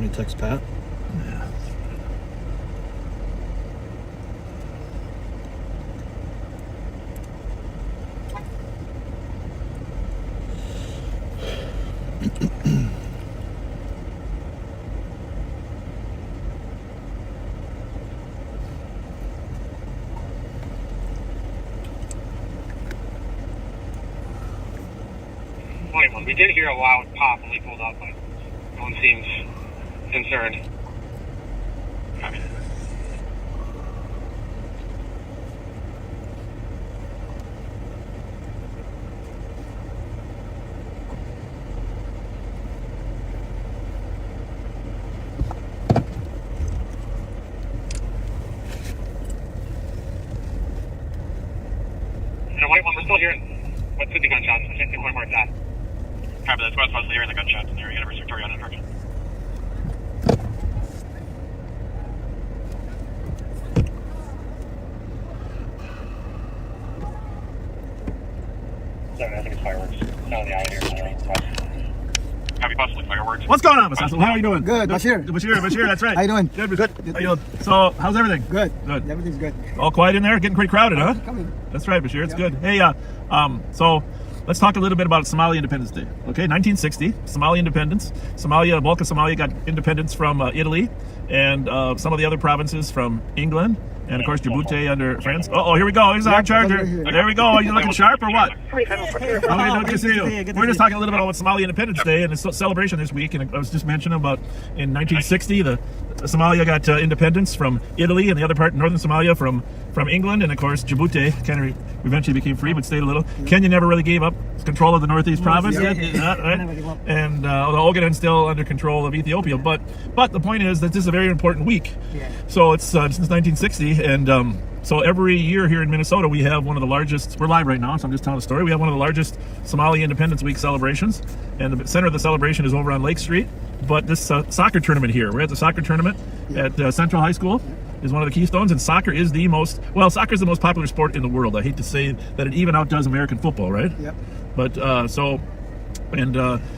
me text Pat. Yeah. We did hear a loud pop when we pulled up, but no one seems concerned. Copy. And a white one, we're still hearing what could be gunshots. I can't pinpoint where it's at. Copy, that's what's mostly hearing the gunshots in the area, University Victoria on direction. I think it's fireworks. It's not on the eye here. Copy, possibly fireworks. What's going on, Mr. How are you doing? Good, Bashir. Bashir, that's right. How you doing? Good. How you doing? So, how's everything? Good. Good. Everything's good. All quiet in there? Getting pretty crowded, huh? Coming. That's right, Bashir. It's good. Hey, so let's talk a little bit about Somali Independence Day. Okay, 1960, Somali Independence. Somalia, bulk of Somalia got independence from Italy, and some of the other provinces from England, and of course Djibouti under France. Oh, here we go. Here's our charger. There we go. Are you looking sharp or what? Okay, good to see you. We're just talking a little bit about Somali Independence Day and its celebration this week, and I was just mentioning about in 1960, the Somalia got independence from Italy, and the other part, northern Somalia, from England, and of course Djibouti kind of eventually became free, but stayed a little. Kenya never really gave up control of the northeast province yet, right? And although Ogaden's still under control of Ethiopia, but the point is that this is a very important week. So it's since 1960, and so every year here in Minnesota we have one of the largest. We're live right now, so I'm just telling a story. We have one of the largest Somali Independence Week celebrations, and the center of the celebration is over on Lake Street. But this soccer tournament here, we're at the soccer tournament at Central High School, is one of the keystones, and soccer is the most popular sport in the world. I hate to say that it even outdoes American football, right? Yep. But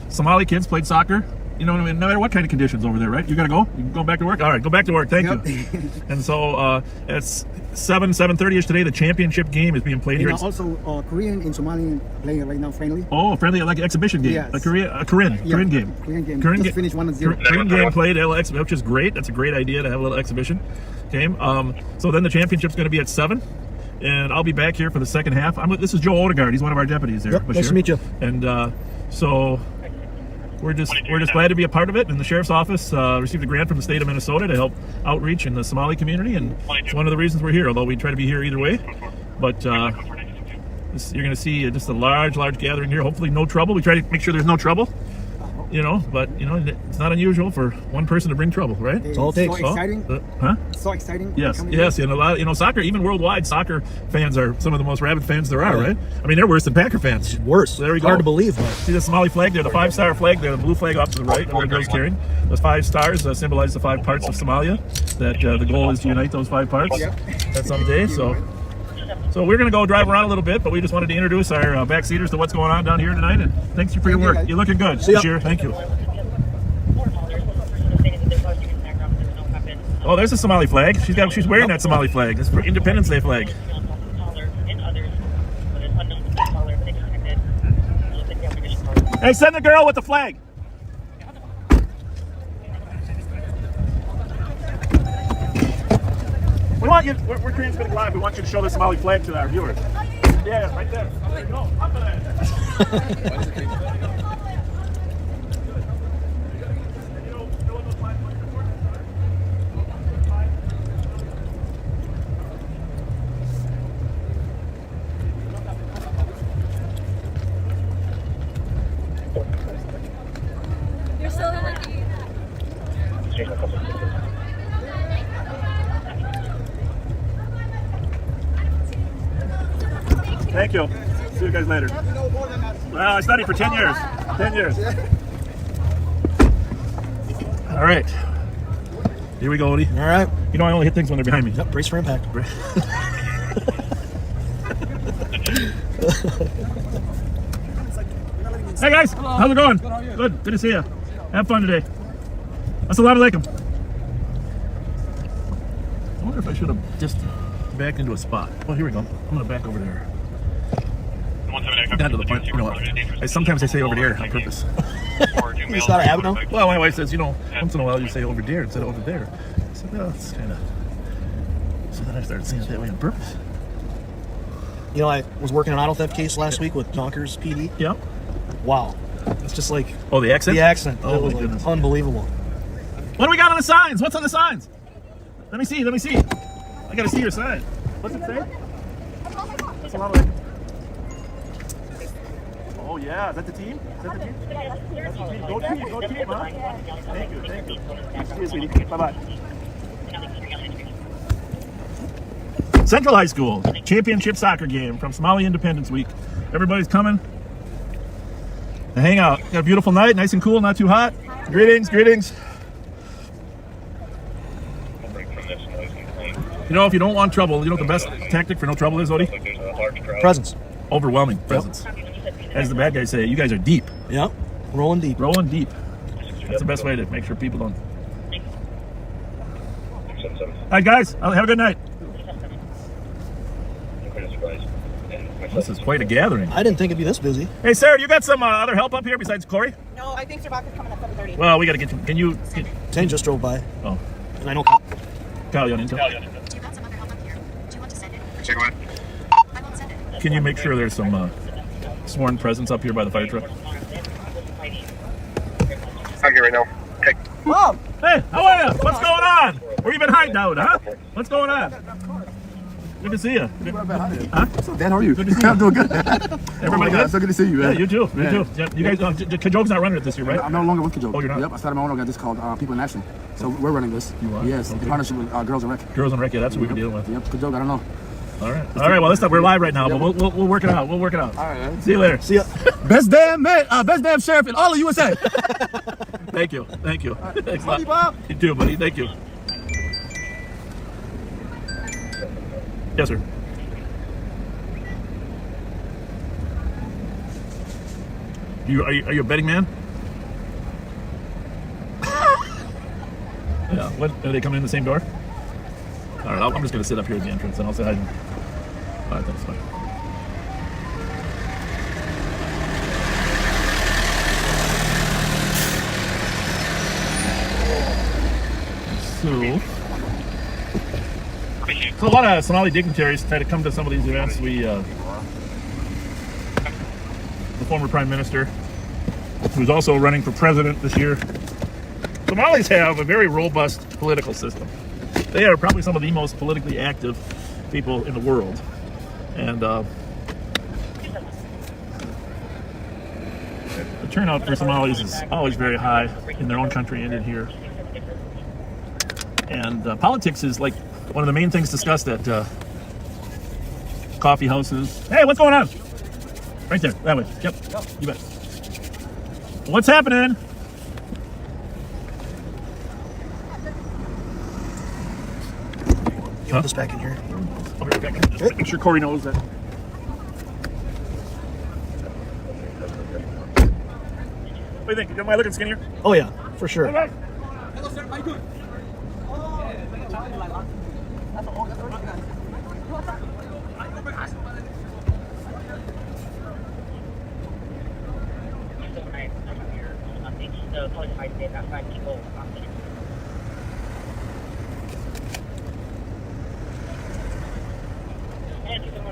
Somali kids played soccer, you know what I mean, no matter what kind of conditions over there, right? You gotta go? You can go back to work? All right, go back to work, thank you. And so it's 7:30ish today, the championship game is being played here. Also Korean and Somali playing right now friendly. Oh, friendly, like an exhibition game. Yes. A Korean game. Korean just finished 1-0. Korean game played, which is great. That's a great idea to have a little exhibition game. So then the championship's going to be at 7, and I'll be back here for the second half. This is Joe Odegaard. He's one of our deputies there. Yep, nice to meet you. And so we're just glad to be a part of it. And the sheriff's office received a grant from the state of Minnesota to help outreach in the Somali community, and it's one of the reasons we're here. Although we try to be here either way, but you're going to see just a large gathering here. Hopefully, no trouble. We try to make sure there's no trouble. But it's not unusual for one person to bring trouble, right? It's all it takes. So exciting. Huh? So exciting. Yes, and a lot. Soccer, even worldwide, soccer fans are some of the most rabid fans there are, right? I mean, they're worse than Packer fans. Worse. So there we go. Hard to believe. But. See the Somali flag there, the 5-star flag there, the blue flag off to the right, where it goes carrying. Those 5 stars symbolize the 5 parts of Somalia. That the goal is to unite those 5 parts. That's someday. So we're going to go drive around a little bit, but we just wanted to introduce our backseaters to what's going on down here tonight. And thanks for your work. You're looking good. Sure. Thank you. Oh, there's a Somali flag. She's wearing that Somali flag. It's for Independence Day flag. Hey, send the girl with the flag. We want you. We're transmitting live. We want you to show the Somali flag to our viewers. Yeah, right there. There you go. Up to that. You're still lucky. Thank you. See you guys later. Well, I studied for 10 years. 10 years. All right. Here we go, Odie. All right. You know I only hit things when they're behind me. Yep, brace for impact. Hey guys, how's it going? Good to see you. Have fun today. Assalamu alaikum. I wonder if I should have just backed into a spot. Well, here we go. I'm going to back over there. Down to the point, you know, sometimes I say over there on purpose. It's not a habit now? Well, my wife says, you know, once in a while you say over there instead of over there. I said, well, it's kind of... So then I started saying it that way on purpose. You know, I was working an auto theft case last week with Yonkers PD. Yeah. Wow. It's just like... Oh, the accent? The accent. Oh, it was my goodness. unbelievable. What do we got on the signs? What's on the signs? Let me see. I got to see your sign. What's it say? Assalamu alaikum. Oh, yeah. Is that the team? That's the team. Go team, huh? Thank you. See you, sweetie. Bye-bye. Central High School championship soccer game from Somali Independence Week. Everybody's coming to hang out. Got a beautiful night, nice and cool, not too hot. Greetings. You know, if you don't want trouble, you know what the best tactic for no trouble is, Odie? Presence. Overwhelming presence. As the bad guys say, you guys are deep. Yep. Rolling deep. Rolling deep. That's the best way to make sure people don't. All right, guys, have a good night. This is quite a gathering. I didn't think it'd be this busy. Hey, Sarah, you got some other help up here besides Corey? No, I think Sir is coming at 7:30. Well, we got to get you. Can you? Tane just drove by. Oh, And I know. Kyle, you on Intel? Do you got some other help up here? Do you want to send it? Say what? I won't send it. Can you make sure there's some sworn presence up here by the fire truck? I'm here right now. Okay. Mom! Hey, how are you? What's going on? Where you been hiding out, huh? What's going on? Good to see you. Huh? So Dan, how are you? Good to see you. I'm doing good. Everybody good? So good to see you, Yeah, man. you too. You Yeah. too. Yeah, you guys, Kajog's not running it this year, right? I'm no longer with Kajok. Oh, you're not? Yep, I started my own organization called People in Action. So we're running this. You are? Yes, Okay. in partnership with Girls and Rec. Girls on record. That's what we've been dealing with. Yep, Kajok, I don't know. All right. All right. Well, let's not. We're live right now, but we'll work it out. We'll work it out. All right, man. See you later. See ya. Best damn man, best damn sheriff in all of USA. Thank you. Thanks a Love you, lot. Bob. You too, buddy. Thank you. Yes, sir. Are you a betting man? Yeah. What? Are they coming in the same door? All right. I'm just gonna sit up here at the entrance and I'll say hi. All right. Thanks. Bye. So a lot of Somali dignitaries try to come to some of these events. The former prime minister, who's also running for president this year. Somalis have a very robust political system. They are probably some of the most politically active people in the world. And the turnout for Somalis is always very high in their own country and in here. And politics is like one of the main things discussed at coffee houses. Hey, what's going on? Right there, that way. Yep, you bet. What's happening? You want this back in here? I'll be right back. Just make sure Corey knows that. What do you think? Am I looking skinnier? Oh yeah, for sure. Okay. Hello, sir. How you doing?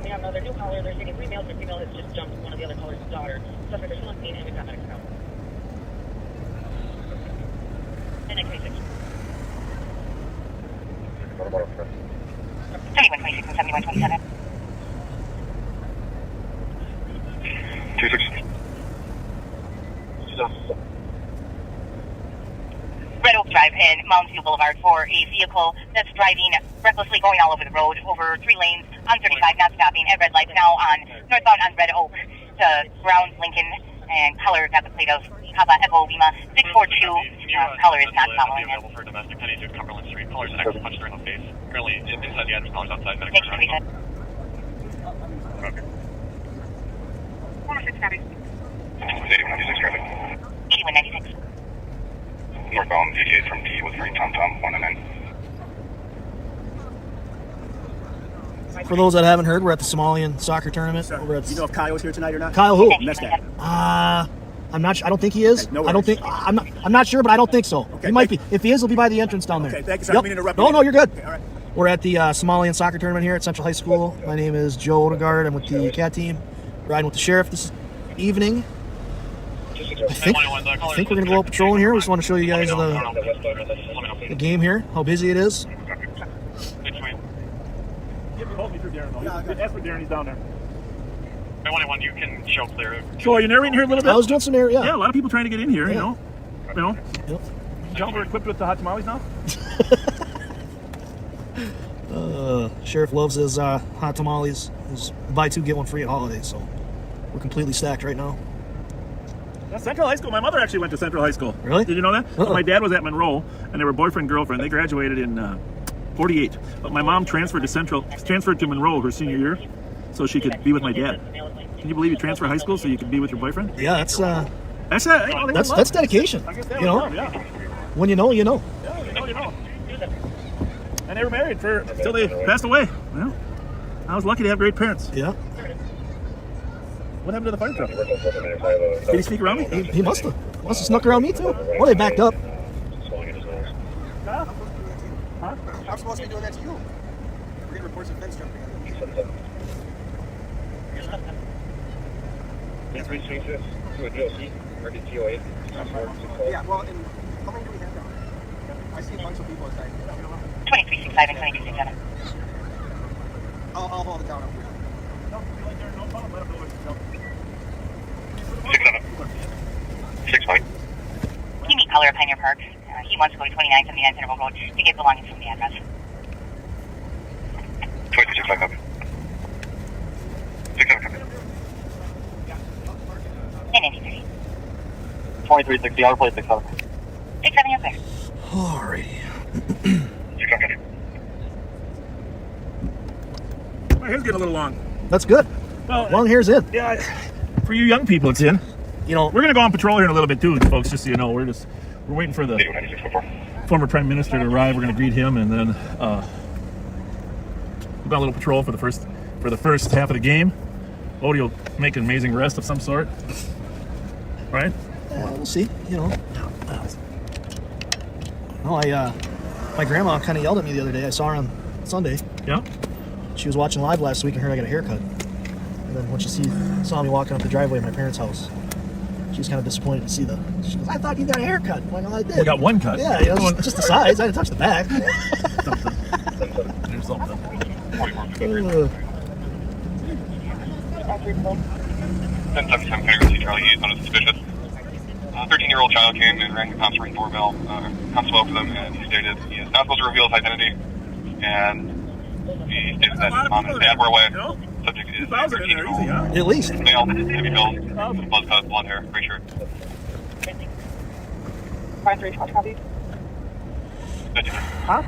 Another new caller, they're taking 3 males, the female has just jumped one of the other caller's daughter. Suspect is still on scene and we've got medics out. And X-26. 3126 and 7127. 26. Red Oak Drive and Mountain View Boulevard for a vehicle that's driving recklessly, going all over the road, over 3 lanes on 35, not stopping at red lights, now on northbound on Red Oak to Brown Lincoln, and color got the plate of Papa Echo Lima 642. Color is not following it. For domestic 1082 Cumberland Street. Colors an actual punched during the face. Currently inside the address, colors outside. Medics Thanks are for running. reason. Okay. 406 traffic. 8196 traffic. 8196. North northbound 88 from D with free Tom 1 and 9. For those that haven't heard, we're at the Somalian soccer tournament. Over at You know if Kyle's here tonight or not? Kyle who? Next time. I'm not. I don't think he is. no I don't worries. think. I'm not sure, but I don't think so. Okay, he might be. If he is, he'll be by the entrance down there. Okay, thank you, sir. I didn't mean to interrupt you. No, you're good. Okay, all right. We're at the Somalian soccer tournament here at Central High School. My name is Joe Odegaard. I'm with the CAT team, riding with the sheriff this evening. I think we're gonna go out patrolling here. We just want to show you guys the game here, how busy it is. Hold me through Darren, though. Ask for Darren, he's down there. 181, you can show clear. So are you narrating here a little bit? I was doing some air, Yeah, a lot of people trying to get in here, Yeah. you know. Yep. John, we're equipped with the hot tamales now? Sheriff loves his hot tamales. His buy two get one free at holidays, so we're completely stacked right now. Yeah, Central High School. My mother actually went to Central High School. Really? Did you know that? Uh-uh. My dad was at Monroe, and they were boyfriend girlfriend. They graduated in 48. But my mom transferred to Monroe her senior year, so she could be with my dad. Can you believe you transfer high school so you could be with your boyfriend? Yeah, that's That's dedication. I guess that You was know, love, yeah. when you know, you know. Yeah, you know. And they were married till they passed away. Well, I was lucky to have great parents. Yeah, What happened to the fire truck? Did he sneak around me? he must have snuck around me too. Well, they backed up. I'm supposed to be doing that to you. We're getting reports of fence jumping. Yeah, well, and how many do we have down there? I see a bunch of people inside. 2365 and 2267. I'll hold it down up here. 6-9. Can you meet Color at Pioneer Park? He wants to go to 2979 Centerville Road to get belongings from the address. 2365 copy. 67 copy. And ND30. 2360, our place 67. 67, yes, sir. Alrighty. 67 copy. My hair's getting a little long. That's good. Well, Long hair's in. yeah, for you young people, it's in. You know, We're gonna go on patrol here in a little bit too, folks. Just so you know, we're waiting for the 9644. former Prime Minister to arrive. We're gonna greet him, and then we've got a little patrol for the first half of the game. Odie will make an amazing rest of some sort, right? we'll see. You know. Oh, my grandma kind of yelled at me the other day. I saw her on Sunday. Yeah. She was watching live last week and heard I got a haircut. And then when she saw me walking up the driveway at my parents' house, she was kind of disappointed to see she goes, "I thought you got a haircut." I'm like, "Well, I did." We got one cut. Yeah, you know, just the sides. I didn't touch the back. There's something. 1077 Category C Charlie, he's on a suspicious. 13-year-old child came and rang the cops ring doorbell. Cops spoke to them, and he stated he is not supposed to reveal his identity. And he stated that mom and dad were away. Subject is 2,000 in there, easy, huh? At least. male, heavy build, buzz cut, blonde hair, gray shirt. 5312 copy. Huh?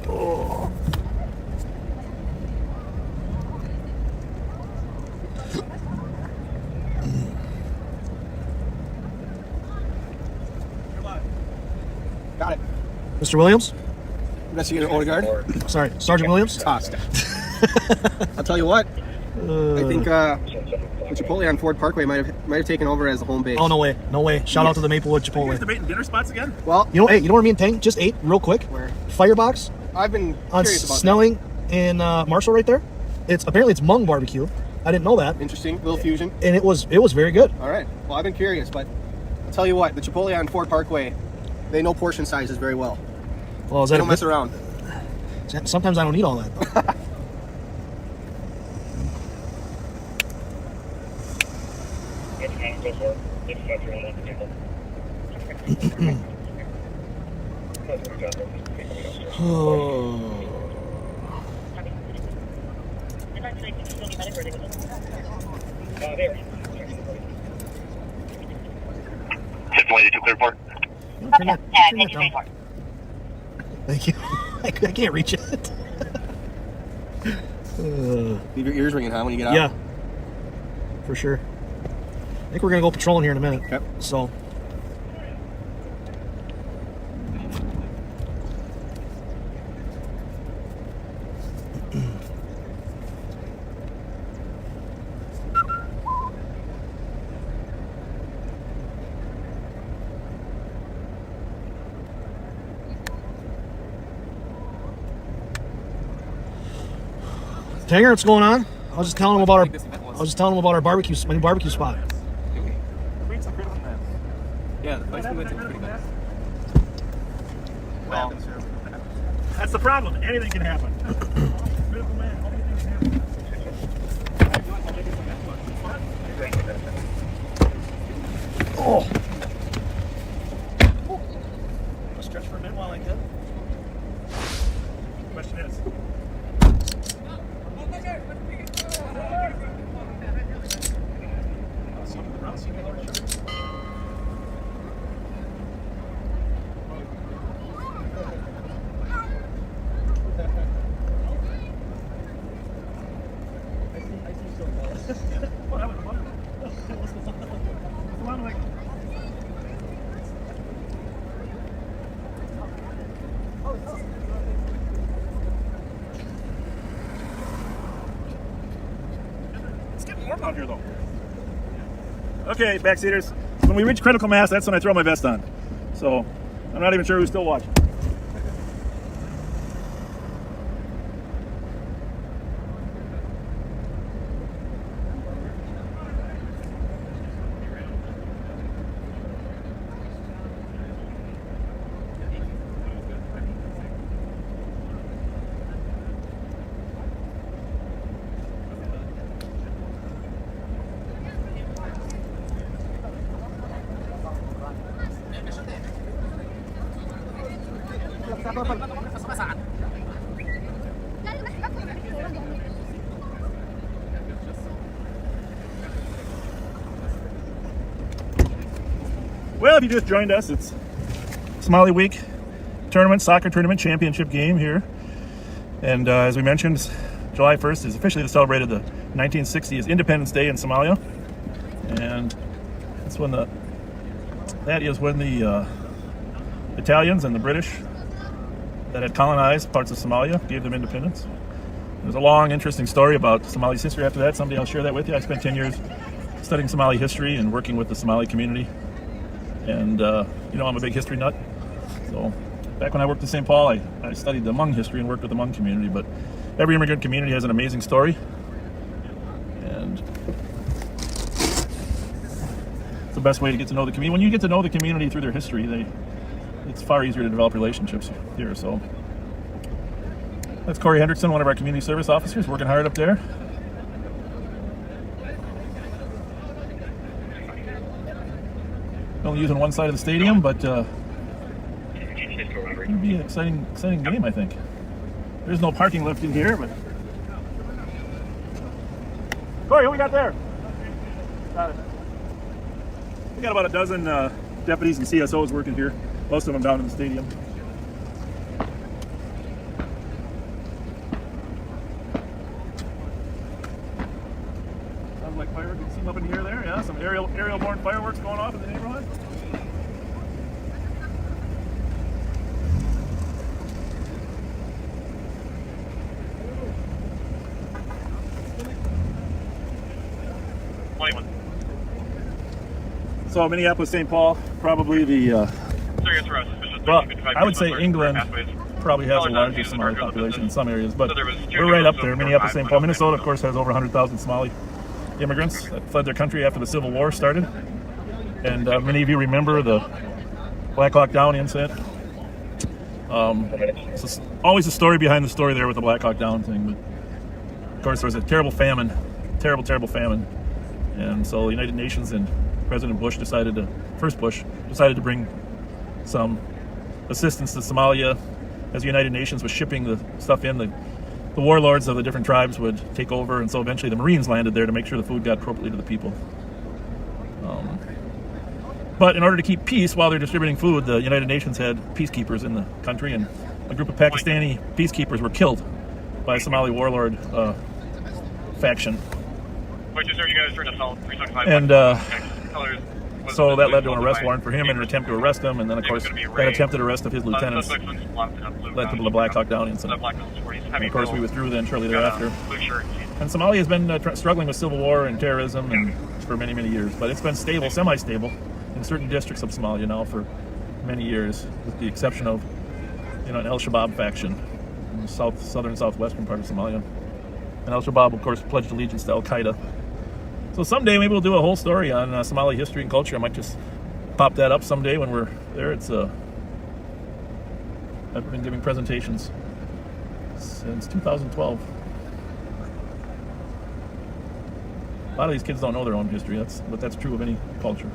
Oh. Got it. Mr. Williams? Investigator Odegaard. Sorry, Sergeant Williams? Tossed. I'll tell you what. I think the Chipotle on Ford Parkway might have taken over as the home base. Oh, no way. No way. Shout out to the Maplewood You guys Chipotle. debating dinner spots again? Well, You know, hey, you know where me and Tang just ate real quick? Where? Firebox I've been on curious about Snelling and Marshall right there. Apparently it's Hmong barbecue. I didn't know that. that. Interesting. Little fusion. And it was very good. All right. Well, I've been curious, but I'll tell you what. The Chipotle on Ford Parkway, they know portion sizes very well. Well, is They that don't mess around. Sometimes I don't eat all that. Oh. Clear port. Turn that down. 1934. Thank you. I can't reach it. Leave your ears ringing, huh, when you get out? Yeah. for sure. I think we're gonna go patrolling here in a minute. Yep. So. Tanger, what's going on? I was just telling him about our barbecue, my new barbecue spot. Yeah, the place we went to was pretty good. Well, that's the problem. Anything can happen. Critical man. How many things can happen? Oh. I'll stretch for a minute while I can. Question is. It's getting warm out here though. Okay, backseaters. When we reach critical mass, that's when I throw my vest on. So I'm not even sure who's still watching. Well, if you just joined us, it's Somali Week tournament, soccer tournament championship game here. And as we mentioned, July 1st is officially celebrated the 1960s Independence Day in Somalia. And that's when that is when the Italians and the British that had colonized parts of Somalia gave them independence. There's a long, interesting story about Somali's history after that. Someday I'll share that with you. I spent 10 years studying Somali history and working with the Somali community. And, you know, I'm a big history nut. So back when I worked at St. Paul, I studied the Hmong history and worked with the Hmong community. But every immigrant community has an amazing story. And it's the best way to get to know the community. When you get to know the community through their history, it's far easier to develop relationships here. So that's Corey Hendrickson, one of our community service officers, working hard up there. Only using one side of the stadium, but it'll be an exciting game, I think. There's no parking left in here, but Corey, who we got there? Got it. We got about a dozen deputies and CSOs working here. Most of them down in the stadium. Sounds like fireworks. You can see them up in here there. Yeah, some aerial-borne fireworks going off in the neighborhood. So Minneapolis, St. Paul, probably the. Well, I would say England probably has the largest Somali population in some areas, but we're right up there. Minneapolis, St. Paul, Minnesota, of course, has over 100,000 Somali immigrants that fled their country after the Civil War started. And many of you remember the Black Hawk Down incident. It's always a story behind the story there with the Black Hawk Down thing. But of course, there was a terrible famine, terrible famine. And so the United Nations and President Bush decided to bring some assistance to Somalia as the United Nations was shipping the stuff in. The warlords of the different tribes would take over, and so eventually the Marines landed there to make sure the food got appropriately to the people. But in order to keep peace while they're distributing food, the United Nations had peacekeepers in the country, and a group of Pakistani peacekeepers were killed by a Somali warlord faction. Wait, just you guys turned assault 375. And Colors. so that led to an arrest warrant for him and an attempt to arrest him, and then of course that attempted arrest of his lieutenants led to the Black Hawk Down incident. And of course we withdrew then shortly thereafter. And Somalia has been struggling with civil war and terrorism and for many, many years, but it's been stable, semi-stable in certain districts of Somalia now for many years, with the exception of an Al Shabaab faction in the southwestern part of Somalia. And Al Shabaab, of course, pledged allegiance to Al Qaeda. So someday maybe we'll do a whole story on Somali history and culture. I might just pop that up someday when we're there. I've been giving presentations since 2012. A lot of these kids don't know their own history. But that's true of any culture.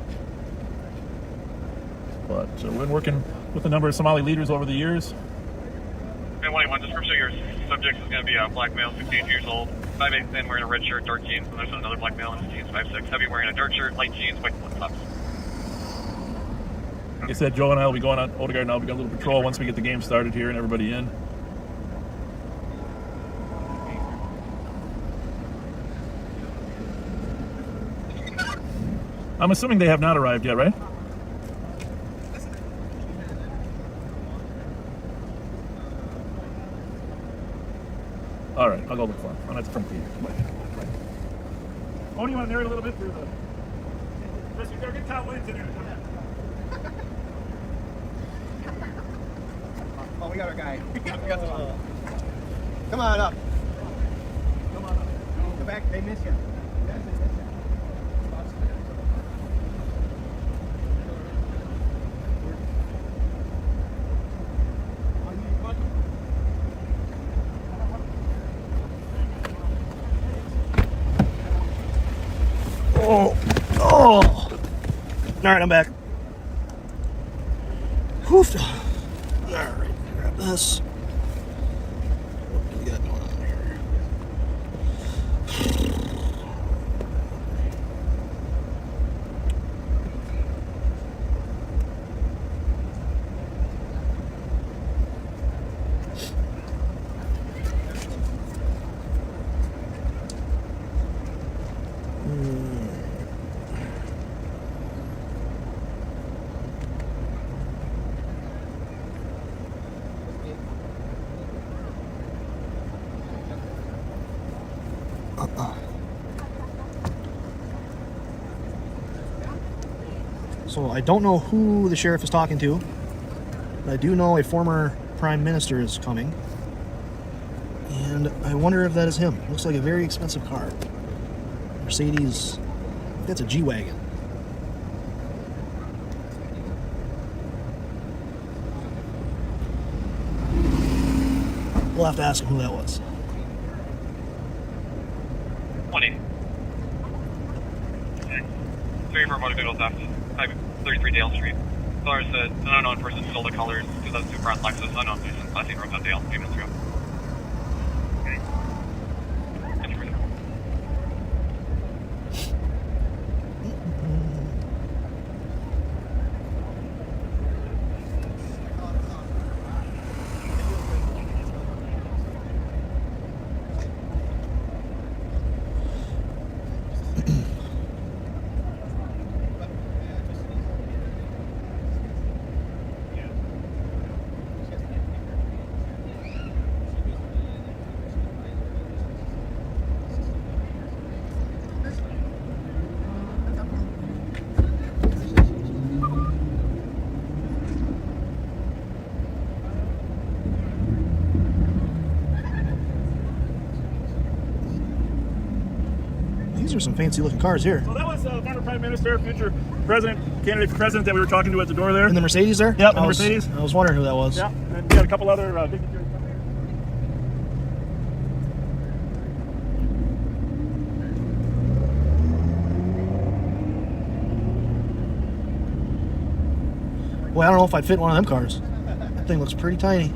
But we've been working with a number of Somali leaders over the years. And 181, description of your subject is going to be a black male, 16 years old, 5'8", thin, wearing a red shirt, dark jeans, and there's another black male in jeans, 5'6", heavy, wearing a dark shirt, light jeans, white flip-flops. Like I said, Joe and I will be going on, Odegaard and I will be going a little patrol once we get the game started here and everybody in. I'm assuming they have not arrived yet, right? All right, I'll go look for him. I'm at the front gate. Oh, do you want to narrate a little bit through the... Listen, you gotta get Tom Williams in here. Oh, we got our guy. Come on up. Come on up. Go back. They miss you. Oh. All right, I'm back. Oof. All right, grab this. What do we got going on here? So I don't know who the sheriff is talking to, but I do know a former prime minister is coming, and I wonder if that is him. Looks like a very expensive car. Mercedes, I think that's a G-Wagon. We'll have to ask him who that was. 180. Three for motor vehicle theft. 33 Dale Street. Caller said an unknown person stole the colors. 2002 front Lexus. Unknown person. Last seen road on Dale. A few minutes ago. Okay. These are some fancy looking cars here. So that was former Prime Minister, future president, candidate for president that we were talking to at the door there. In the Mercedes there? Yep, in the Mercedes. I was wondering who that was. Yeah, and we got a couple other dignitaries coming here. Boy, I don't know if I'd fit in one of them cars. That thing looks pretty tiny.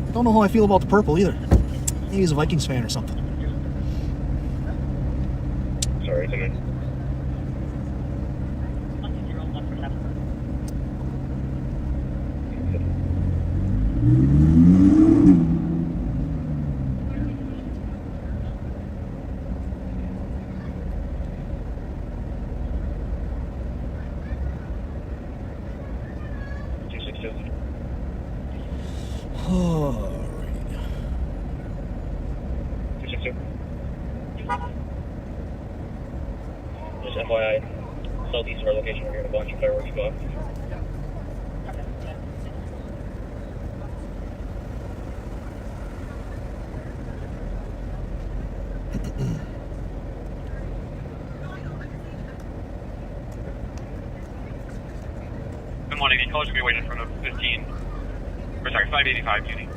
I don't know how I feel about the purple either. Maybe he's a Vikings fan or something. Sorry, it's a minute. Just FYI, southeast of our location, we're hearing a bunch of fireworks go off. Good morning. The college will be waiting in front of 585 Beauty.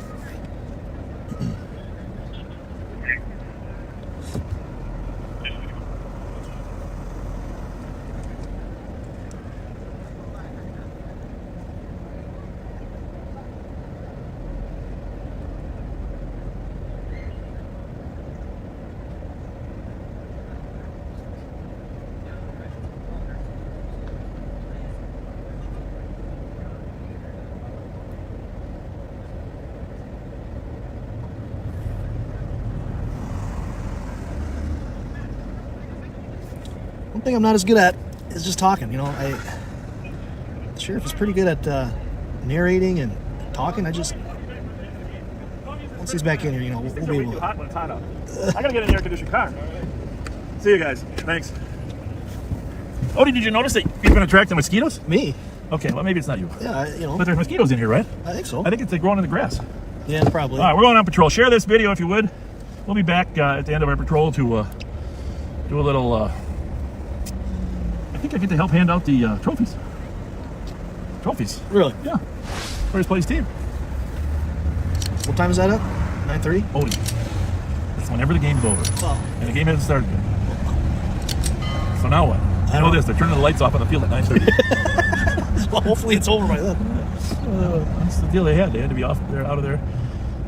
One thing I'm not as good at is just talking. You know, the sheriff is pretty good at narrating and talking. Once he's back in here, you know, we'll be able. Hot when it's hot out. I gotta get in the air-conditioned car. See you guys. Thanks. Oh, did you notice that you've been attracting mosquitoes? Me? Okay, well maybe it's not you. Yeah, you know. But there's mosquitoes in here, right? I think so. I think it's like growing in the grass. Yeah, probably. All right, we're going on patrol. Share this video if you would. We'll be back at the end of our patrol to do a little. I think I get to help hand out the trophies. Trophies. Really? Yeah. First place team. What time is that at? 9:30. Odie. It's whenever the game's over. Oh. And the game hasn't started yet. So now what? I know this. They're turning the lights off on the field at 9:30. Well, hopefully it's over by then. That's the deal they had. They had to be off. They're out of there.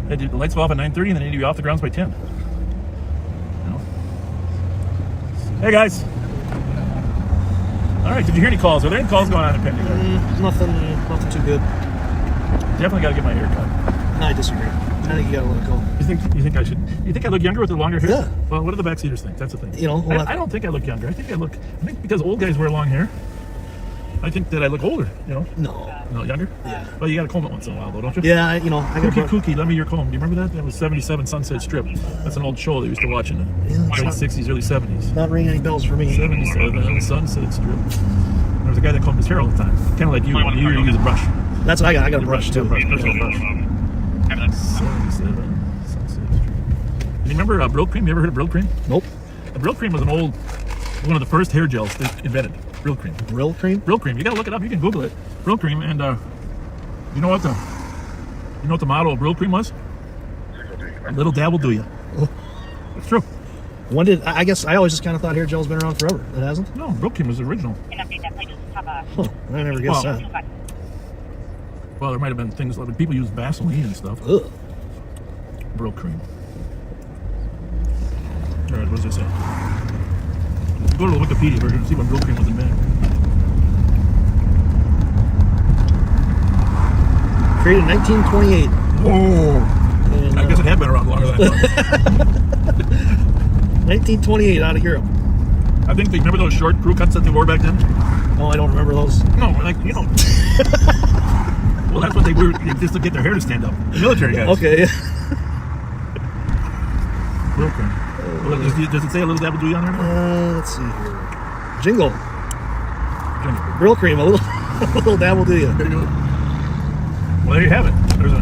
They had the lights go off at 9:30, and they need to be off the grounds by 10. You know? Hey guys. All right. Did you hear any calls? Are there any calls going on in Pending? Nothing too good. Definitely got to get my hair cut. No, I disagree. I think you gotta let it go. You think I should? You think I look younger with the longer hair? Yeah. Well, what do the backseaters think? That's the thing. You know, I don't think I look younger. I think because old guys wear long hair. I think that I look older. You know? No, younger. Yeah. Well, you got to comb it once in a while, though, don't you? Yeah, I got Kooky, lend me your comb. Do you remember that? That was 77 Sunset Strip. That's an old show they used to watch in the late 60s, early 70s. Not ringing any bells for me. 77 Sunset Strip. There was a guy that combed his hair all the time, kind of like you. You use a brush. That's what I got. I got a brush too. Personal brush. 77 Sunset Strip. And you remember Brill Cream? You ever heard of Brill Cream? Nope. Brill Cream was one of the first hair gels they invented. Brill Cream. Brill Cream? Brill Cream. You gotta look it up. You can Google it. Brill Cream. And you know what the motto of Brill Cream was? A little dab will do you. It's true. When did I guess I always just kind of thought hair gel's been around forever. It hasn't? No, Brill Cream was the original. Huh, I never guessed that. Well, there might have been things like people use Vaseline and stuff. Ugh. Brill Cream. All right, what does it say? Go to the Wikipedia version and see when Brill Cream was invented. Created in 1928. Oh, And, I guess it had been around longer than I thought. 1928 out of Europe. I think they remember those short crew cuts that they wore back then. Oh, I don't remember those. No, like well, that's what they were just to get their hair to stand up. The military guys. Okay. Brill Cream. Well, does it say a little dab will do you on there? Let's see here. Jingle. Brill Cream, a little dab will do you. There you go. Well, there you have it. There's a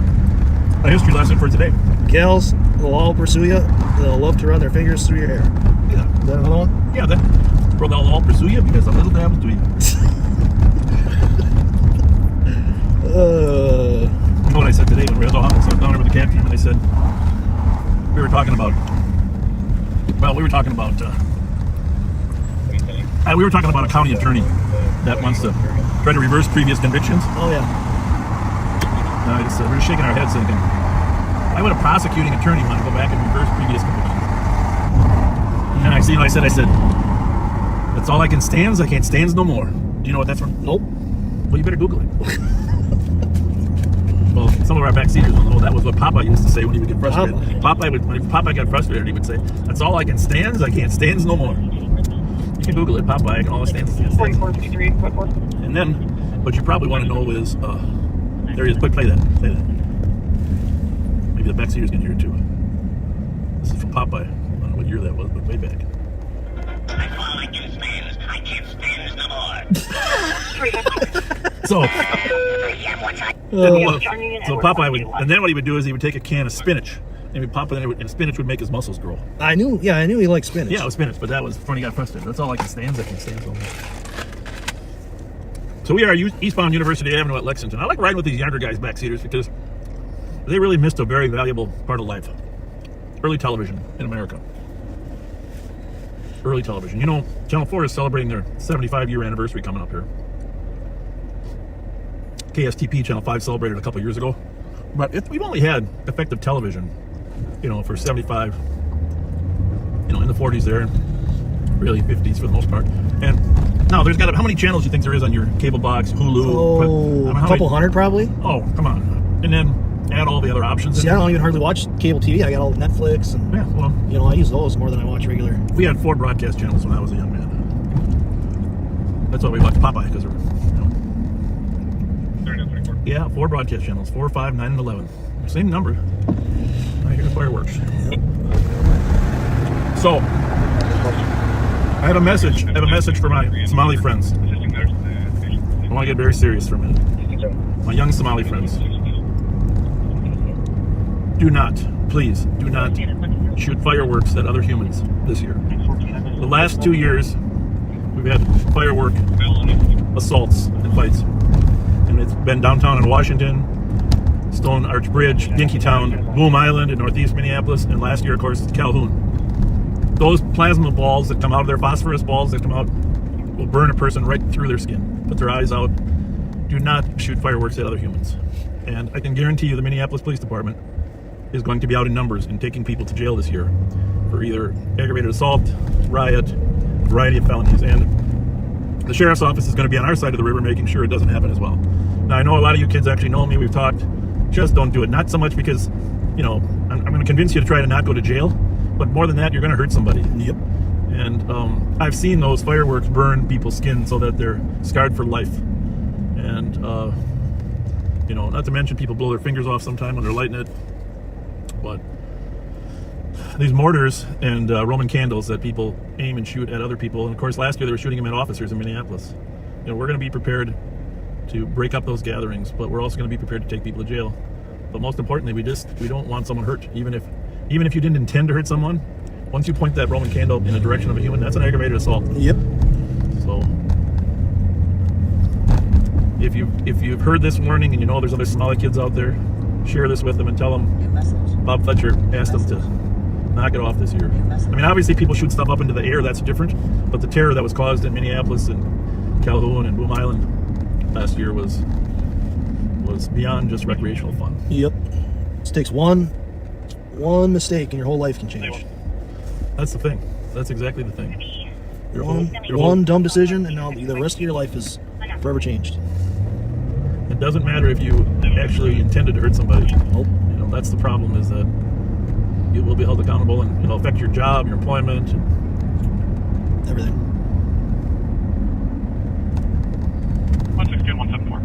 history lesson for today. Gals will all pursue you. They'll love to run their fingers through your hair. Yeah. Is that another one? Yeah, they'll all pursue you because a little dab will do you. You know what I said today when we were down there with the cat team, and I said we were talking about a county attorney that wants to try to reverse previous convictions. Oh yeah. I just said, we're just shaking our heads thinking, why would a prosecuting attorney want to go back and reverse previous convictions? And I said, that's all I can stands. I can't stands no more. Do you know what that's from? Nope. Well, you better Google it. Well, some of our backseaters will know that was what Popeye used to say when he would get frustrated. When Popeye got frustrated, he would say, that's all I can stands. I can't stands no more. You can Google it, Popeye. I can all stands. 4453, what for? And then, what you probably want to know is, there he is. Play that. Maybe the backseaters can hear it too. This is from Popeye. I don't know what year that was, but way back. That's all I can stand. I So Popeye would, and then what he would do is he would take a can of spinach and he'd pop it in, and spinach would make his muscles grow. I knew he liked spinach. Yeah, it was spinach, but that was when he got frustrated. That's all I can stand. So we are eastbound University Avenue at Lexington. I like riding with these younger guys backseaters because they really missed a very valuable part of life. Early television in America. Early television. You know, Channel 4 is celebrating their 75-year anniversary coming up here. KSTP Channel 5 celebrated a couple years ago. But we've only had effective television, you know, for 75, you know, in the 40s there, really 50s for the most part. And now there's got how many channels do you think there is on your cable box, Hulu? Oh, a couple hundred probably. Oh, come on. And then add all the other options. See, I don't even hardly watch cable TV. I got all Netflix and yeah, well, you know, I use those more than I watch regular. We had 4 broadcast channels when I was a young man. That's why we watched Popeye, because yeah, 4 broadcast channels, 4, 5, 9, and 11. Same number. I hear the fireworks. Yep. So, I have a message. I have a message for my Somali friends. I want to get very serious for a minute. My young Somali friends. Do not, please, do not shoot fireworks at other humans this year. The last 2 years, we've had firework assaults and fights. And it's been downtown in Washington, Stone Arch Bridge, Dinkytown, Boom Island in northeast Minneapolis, and last year, of course, it's Calhoun. Those plasma balls that come out of their phosphorus balls that come out will burn a person right through their skin, put their eyes out. Do not shoot fireworks at other humans. And I can guarantee you the Minneapolis Police Department is going to be out in numbers and taking people to jail this year for either aggravated assault, riot, a variety of felonies. And the sheriff's office is going to be on our side of the river making sure it doesn't happen as well. Now, I know a lot of you kids actually know me. We've talked. Just don't do it. Not so much because, you know, I'm going to convince you to try to not go to jail. But more than that, you're going to hurt somebody. Yep. And I've seen those fireworks burn people's skin so that they're scarred for life. And, you know, not to mention people blow their fingers off sometime when they're lighting it. But these mortars and Roman candles that people aim and shoot at other people. And, of course, last year they were shooting them at officers in Minneapolis. You know, we're going to be prepared to break up those gatherings, but we're also going to be prepared to take people to jail. But most importantly, we don't want someone hurt. Even if you didn't intend to hurt someone, once you point that Roman candle in the direction of a human, that's an aggravated assault. Yep. So if you've heard this warning and you know there's other Somali kids out there, share this with them and tell them Bob Fletcher asked us to knock it off this year. I mean, obviously people shoot stuff up into the air, that's different, but the terror that was caused in Minneapolis and Calhoun and Boom Island last year was beyond just recreational fun. Yep. It takes one mistake and your whole life can change. That's the thing. That's exactly the thing. One dumb decision and now the rest of your life is forever changed. It doesn't matter if you actually intended to hurt somebody. Nope. You know, that's the problem, is that you will be held accountable and it'll affect your job, your employment, everything. 116, 174.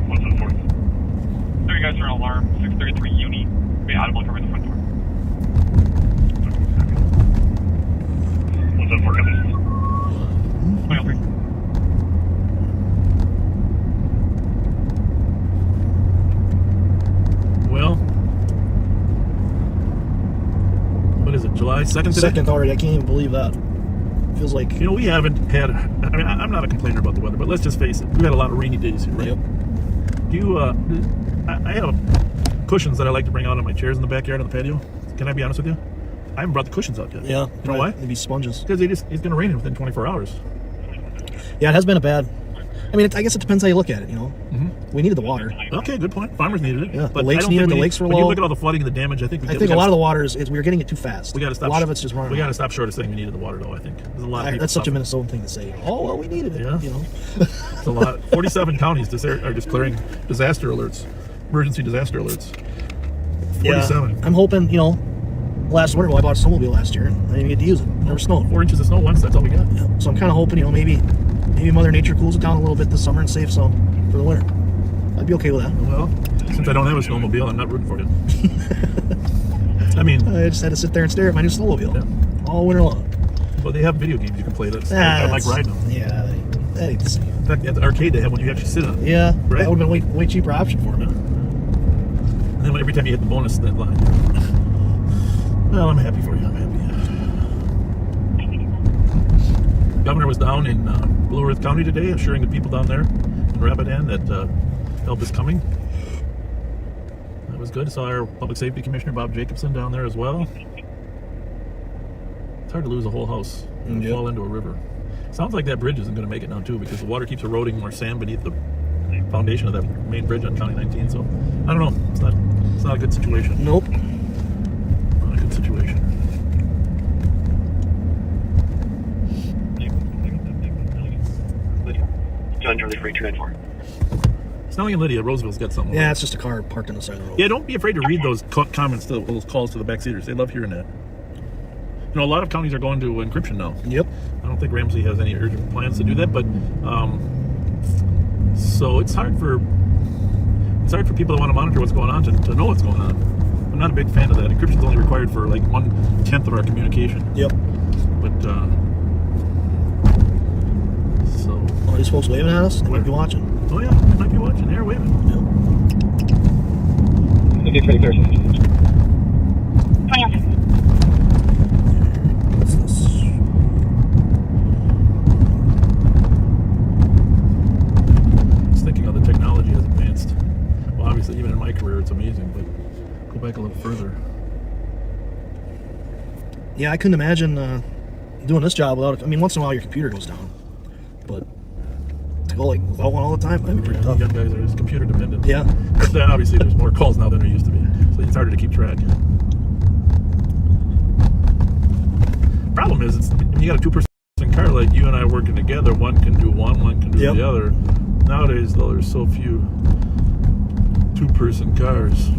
174. There you guys are on alarm. 633 Uni. Be audible cover the front door. 174, come in. 23. Well, what is it, July 2nd today? Second already. I can't even believe that. Feels like, you know, we haven't had, I mean, I'm not a complainer about the weather, but let's just face it, we've had a lot of rainy days here, right? Yep. Do you, I have cushions that I like to bring out on my chairs in the backyard on the patio. Can I be honest with you? I haven't brought the cushions out yet. Yeah. You know why? They'd be sponges. Because it's going to rain within 24 hours. Yeah, it has been a bad. I mean, I guess it depends how you look at it, you know? Mm-hmm. We needed the water. Okay, good point. Farmers needed it. Yeah, but the lakes needed it, the lakes were when you low. look at all the flooding and the damage, I think a lot of the water is we were getting it too fast. We got to stop. A lot of it's just running. We got to stop short of saying we needed the water, though, I think. There's a lot of people That's such a Minnesotan thing to say. Oh, well, we needed it, yeah. You know? It's a lot. 47 counties are declaring disaster alerts, emergency disaster alerts. 47. Yeah, I'm hoping, you know, last winter, I bought a snowmobile last year, and I didn't get to use it. Never snowed. 4 inches of snow once, that's all we got. Yeah. So I'm kind of hoping, you know, maybe Mother Nature cools it down a little bit this summer and saves some for the winter. I'd be okay with that. Well, since I don't have a snowmobile, I'm not rooting for you. I mean, I just had to sit there and stare at my new snowmobile all winter long. Well, they have video games you can play. That's I like That's- riding them. Yeah, that ain't the same. In fact, at the arcade they have one you actually sit on. Yeah, Right? that would have been way cheaper option for me. And then every time you hit the bonus that line. Well, I'm happy for you. I'm happy. Governor was down in Blue Earth County today, assuring the people down there in Rapidan that help is coming. That was good. Saw our Public Safety Commissioner Bob Jacobson down there as well. It's hard to lose a whole house and Yep. fall into a river. Sounds like that bridge isn't going to make it now too, because the water keeps eroding more sand beneath the foundation of that main bridge on County 19. So I don't know. It's not a good situation. Nope. Not a good situation. John Charlie Free 294. Snelling and Lydia, Roseville's got something. Yeah, it's just a car parked on the side of the road. Yeah, don't be afraid to read those comments, those calls to the backseaters. They love hearing that. You know, a lot of counties are going to encryption now. Yep. I don't think RAMSEY has any urgent plans to do that, but so it's hard for people that want to monitor what's going on to know what's going on. I'm not a big fan of that. Encryption's only required for like 1/10 of our communication. Yep. But so. Are these folks waving at us? They might be watching. Oh yeah, they might be watching. They're waving. Yep. Okay, pretty clear. 20. What's this? Just thinking how the technology has advanced. Well, obviously, even in my career, it's amazing. But go back a little further. Yeah, I couldn't imagine doing this job without. I mean, once in a while your computer goes down, but to go like without one all the time, that'd be pretty tough. Young guys are just computer dependent. Yeah. But then obviously there's more calls now than there used to be, so it's harder to keep track. Problem is, when you got a two-person car like you and I working together, one can do one can do Yep. the other. Nowadays, though, there's so few two-person cars.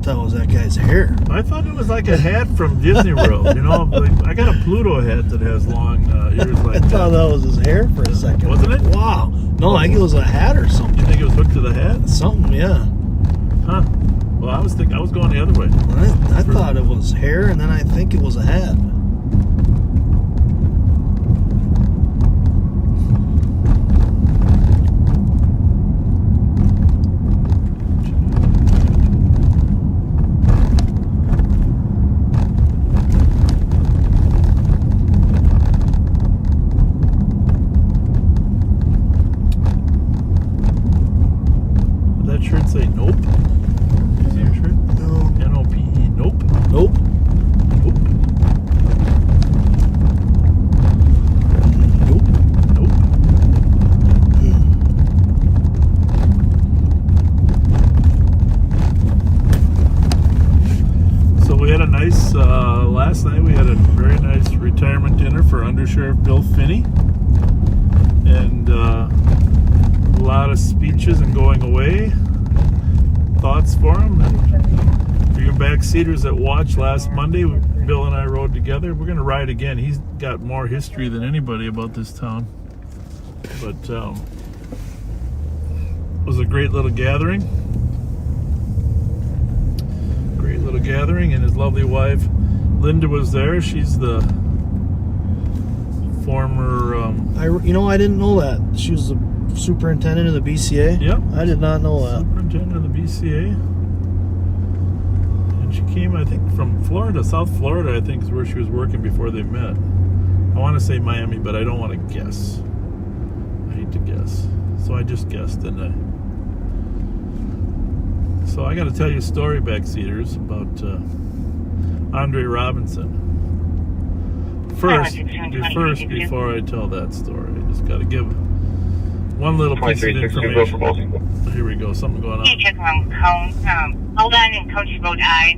That was that guy's hair. I thought it was like a hat from Disney World, you know. Like, I got a Pluto hat that has long ears like I thought that was his hair for a second. Wasn't it? Wow. No, I think it was a hat or something. You think it was hooked to the hat? Something, yeah. Huh? Well, I was going the other way. I thought it was hair, and then I think it was a hat. Did that shirt say nope? You see your shirt? No. N-O-P-E, nope. Nope. Nope. Nope. Nope. So we had a nice, last night we had a very nice retirement dinner for Under Sheriff Bill Finney. And a lot of speeches and going away. Thoughts for him. And for your backseaters that watched last Monday, Bill and I rode together. We're going to ride again. He's got more history than anybody about this town. But it was a great little gathering. Great little gathering, and his lovely wife Linda was there. She's the former I didn't know that. She was the superintendent of the BCA. Yep. I did not know that. superintendent of the BCA. And she came, I think, from Florida, South Florida, I think is where she was working before they met. I want to say Miami, but I don't want to guess. I hate to guess. So I just guessed, didn't I? So I got to tell you a story, backseaters, about Andre Robinson. First, before I tell that story, I just got to give one little piece of information. Here we go, something going on. Hold on in County Road I.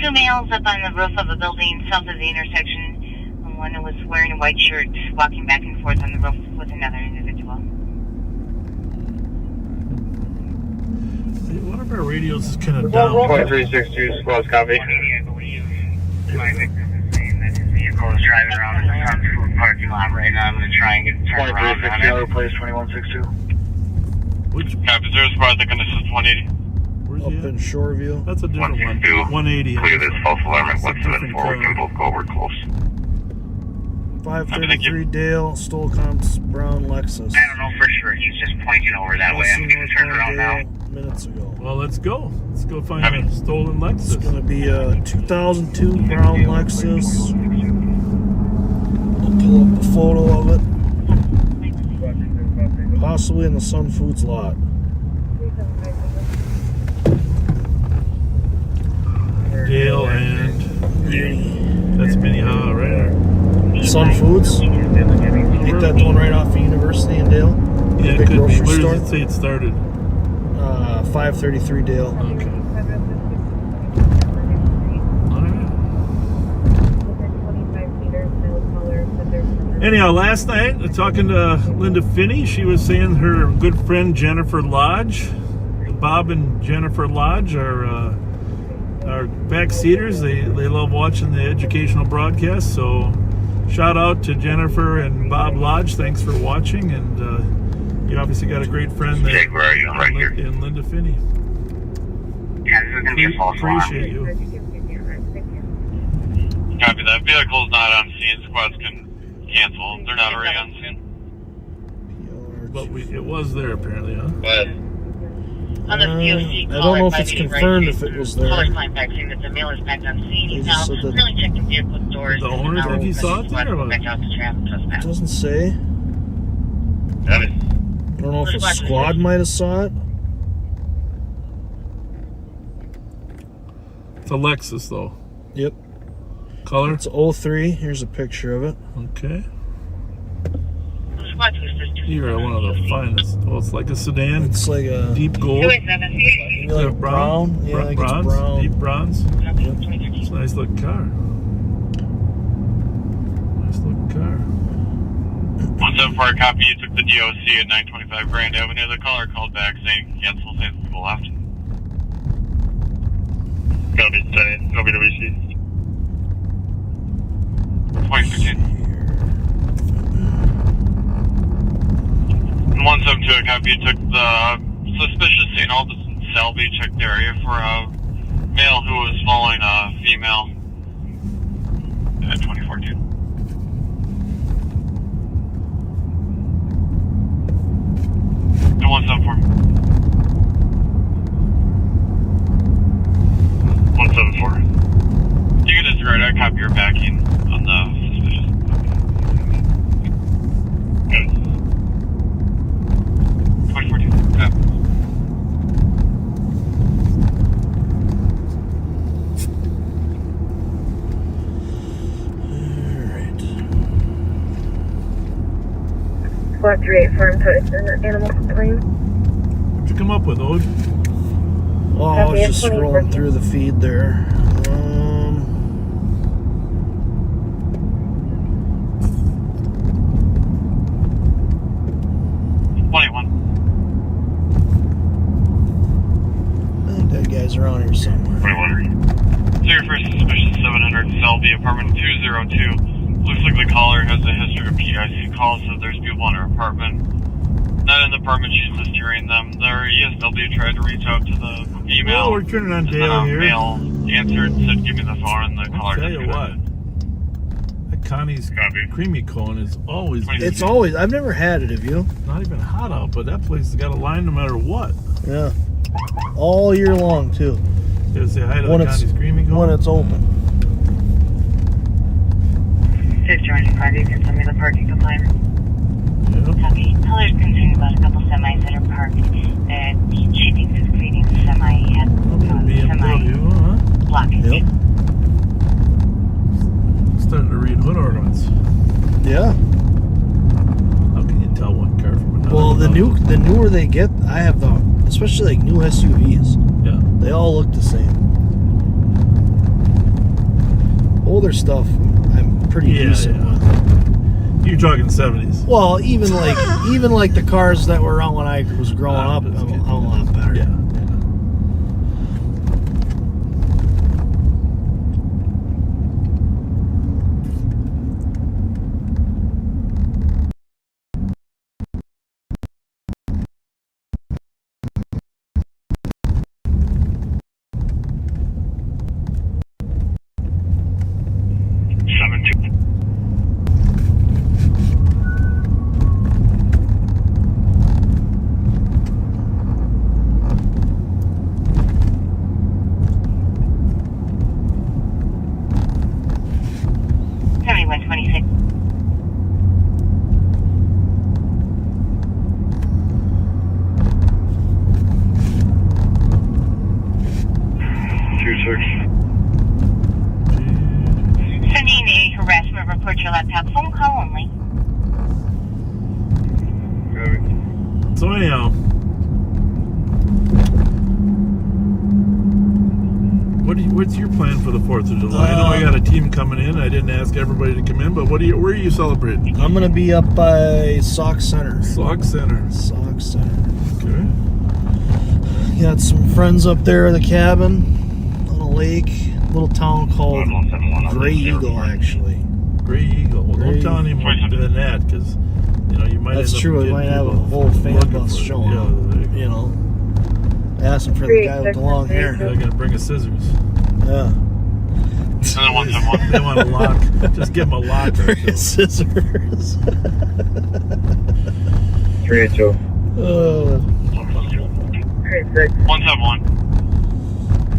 2 males up on the roof of a building south of the intersection. One was wearing a white shirt, walking back and forth on the roof with another individual. One of our radios is kind of down. 362 squad copy. My victim is saying that his vehicle is driving around in the front parking lot right now. I'm going to try and get turned around. 2360, place 2162. Which, Copy, is there a spot that can assist 180? where's Up he at? in Shoreview. That's a different one. 162. 180. Clear this false alarm at That's a different 174. We car. can both go over close. 533 Dale, stole comps, brown Lexus. I don't know for sure. He's just pointing over that way. I'm getting turned around now. Minutes ago. Well, let's go. Let's go find a stolen It's Lexus. going to be a 2002 brown Lexus. I'll pull up a photo of it. Possibly in the Sun Foods lot. Dale and that's Minnehaha, right? Sun Foods. I think that's one right off of University in Dale. Yeah, Big it could be. grocery Where store. does it say it started? 533 Dale. Okay. All right. Anyhow, last night, talking to Linda Finney, she was saying her good friend Jennifer Lodge, Bob and Jennifer Lodge are backseaters. They love watching the educational broadcast. So shout out to Jennifer and Bob Lodge. Thanks for watching. And you obviously got a great friend there. Jake, where are you? I'm right here. In Linda Finney. Yeah, this is going to be a false alarm. Appreciate you. Copy that. Vehicle's not on scene. Squads can cancel. They're not already on scene. But it was there apparently, huh? On the COC, I don't know if it's confirmed if it was there. Caller's client back saying that the mailer's back on scene. He's They now just said that- really checking vehicle doors. The owner think he saw it there or what? Back out to traffic trespass. Doesn't say. Got it. I don't know if a squad might have saw it. It's a Lexus though. Yep. Color? It's 03. Here's a picture of it. Okay. Squad 2 says You're one of the finest. Well, it's like a sedan. It's like a Deep gold. 287. maybe like brown. Yeah, I think it's bronze. brown. Deep bronze. It's a nice looking car. Nice looking car. 174, copy. You took the DOC at 925 Grand Avenue. The caller called back saying cancel, saying people left. Copy, 10, WWC. 2015. 172, copy. You took the suspicious St. Alderson Selby, checked the area for a male who was following a female at 2014. And 174. 174. You can disregard that. Copy your backing on the suspicious. Good. 2014. Copy. Squad 38 Farm Post and animal complaint. What'd you come up with, Ode? Oh, I was just scrolling through the feed there. 21. I think that guy's around here somewhere. 21. So your first suspicious 700 Selby, apartment 202. Looks like the caller has a history of PIC calls, so there's people in her apartment. Not in the apartment, she's just hearing them. Their ESW tried to reach out to the female. Well, we're turning on and then Dale a here. male answered, said give me the phone, and the caller I'll tell you what. disconnected. That Connie's Copy. creamy cone is always busy. It's always. I've never had it. Have you? not even hot out, but that place has got a line no matter what. Yeah. All year long too. You gotta say hi to When the it's Connie's creamy cone. when it's open. Says joining party, you can send me the parking complaint. Yeah. Copy. Caller's concerned about a couple semis that are parked. She thinks it's creating semi BMW, huh? blockage. Yep. Starting to read hood ornaments. Yeah. How can you tell one car from another? Well, the newer they get, I have especially like new SUVs. Yeah. They all look the same. Older stuff, I'm pretty decent with. You're talking 70s. Well, even like the cars that were around when I was growing up, I'm a lot better. Yeah. phone call only. So anyhow, what's your plan for the 4th of July? I know I got a team coming in. I didn't ask everybody to come in, but where are you celebrating? I'm gonna be up by Sauk Center. Sauk Center. Sauk Center. Okay. Got some friends up there at the cabin on a lake, little town called Gray Eagle, actually. Gray Eagle. Well, don't tell anyone than that, because you might. That's true. We might have a whole fan bus showing up. Asking for the guy with the long hair. They're gonna bring us scissors. Yeah. They want a lock. Just give them a lock. Scissors. 382. 171.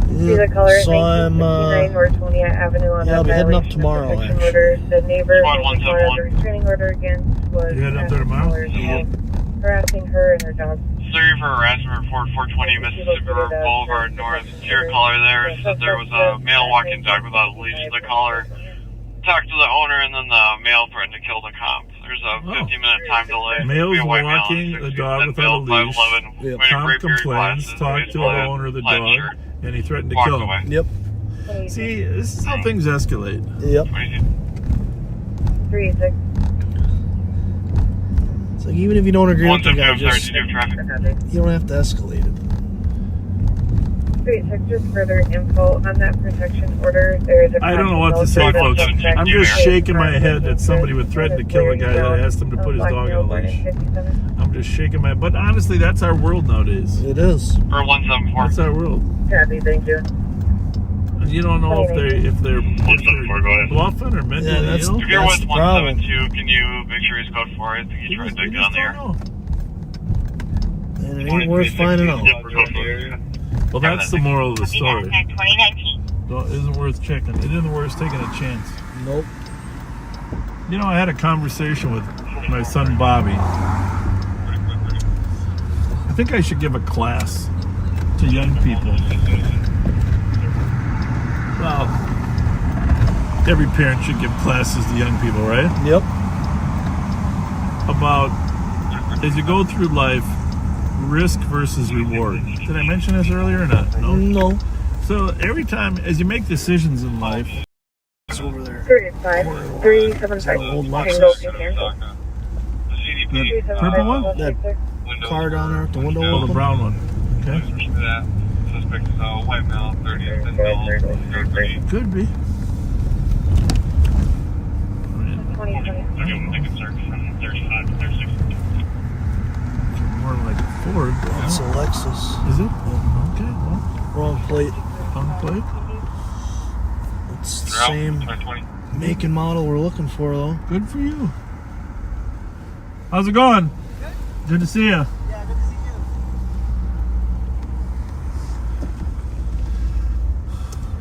See the caller at So I'm 1959 North 20th Avenue on I'll be heading up violation tomorrow, of protection actually. order. The neighbor Squad who was 171. under restraining order against was You heading up there tomorrow? harassing her and her dog. Sorry for harassment report 420 Mississippi River Boulevard North. Your caller there said there was a male walking dog without a leash. The caller talked to the owner, and then the male threatened to kill the cop. There's a 15-minute time delay. Male's Be a white male, walking the 60, dog then without a male, leash. 5'11", Yep. wearing Tom gray beard complains, glasses, talked to the owner of the plaid dog, shirt, and he threatened to walked kill away. him. Yep. See, this is how things escalate. Yep. 386. It's like even if you don't agree with the guy, 172, just sorry, traffic. you don't have to escalate it. 386, just further info on that protection order. There is a I don't know what to say, folks. I'm just shaking my head that somebody would threaten to kill a guy that asked him to put his dog on a leash. I'm just shaking my head. But honestly, that's our world nowadays. It is. Or 174. That's our world. Copy, thank you. You don't know if they're bluffing or mentally Yeah, that's- ill. If you're That's with the problem. 172, can you make sure he's code 4? I think he's trying to get on the air. And it ain't worth finding out. Well, that's the moral of the story. 2019. So it isn't worth checking. It isn't worth taking a chance. Nope. I had a conversation with my son Bobby. I think I should give a class to young people. Well, every parent should give classes to young people, right? Yep. About, as you go through life, risk versus reward. Did I mention this earlier or not? No. So every time, as you make decisions in life, It's over there. 385. 375. Old Tango Lexus. can cancel. the purple one? That car down there at the window Oh, the open. brown one. Okay. Suspect is a white male, 30 and male, 30. Could be. 2020. They can search from 35 to 36. More like a Ford. It's a Lexus. Is it? Okay, well, Wrong plate. on the plate. It's the same make and model we're looking for, though. Good for you. How's it going? Good to see you. Yeah, good to see you.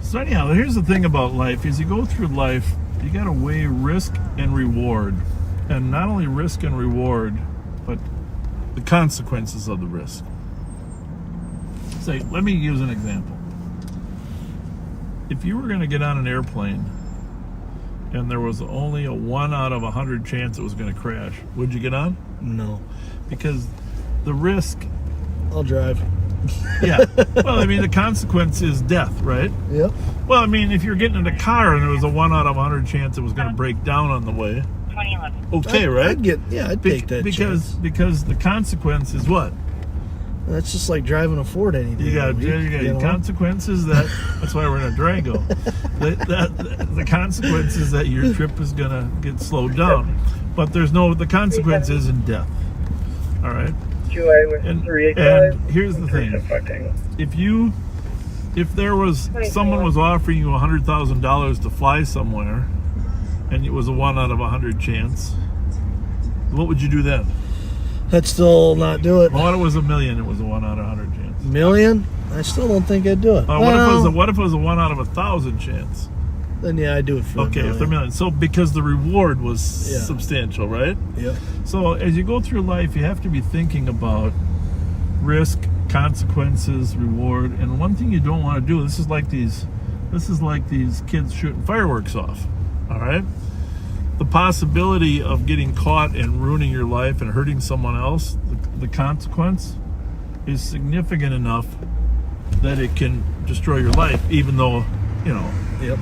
So anyhow, here's the thing about life. As you go through life, you got to weigh risk and reward. And not only risk and reward, but the consequences of the risk. Say, let me use an example. If you were going to get on an airplane and there was only a 1 out of 100 chance it was going to crash, would you get on? No. Because the risk, I'll drive. yeah. Well, I mean, the consequence is death, right? Yep. Well, I mean, if you're getting in a car and there was a 1 out of 100 chance it was going to break down on the way, 2011. okay, right? I'd take that chance. Because the consequence is what? That's just like driving a Ford any day. You got You know? consequences that's why we're in a Durango. The consequence is that your trip is gonna get slowed down, but the consequence isn't death. All right. And here's the thing: if there was someone was offering you $100,000 to fly somewhere, and it was a 1 out of 100 chance, what would you do then? I'd still not do it. Well, what if it was $1 million? It was a 1 out of 100 chance. Million? I still don't think I'd do it. What if it was a 1 out of 1,000 chance? Then yeah, I'd do it for Okay, $1 if the million. So because the reward was Yeah. substantial, right? Yep. So as you go through life, you have to be thinking about risk, consequences, reward, and one thing you don't want to do. This is like these kids shooting fireworks off. All right. the possibility of getting caught and ruining your life and hurting someone else, the consequence is significant enough that it can destroy your life, even though, you know, Yep.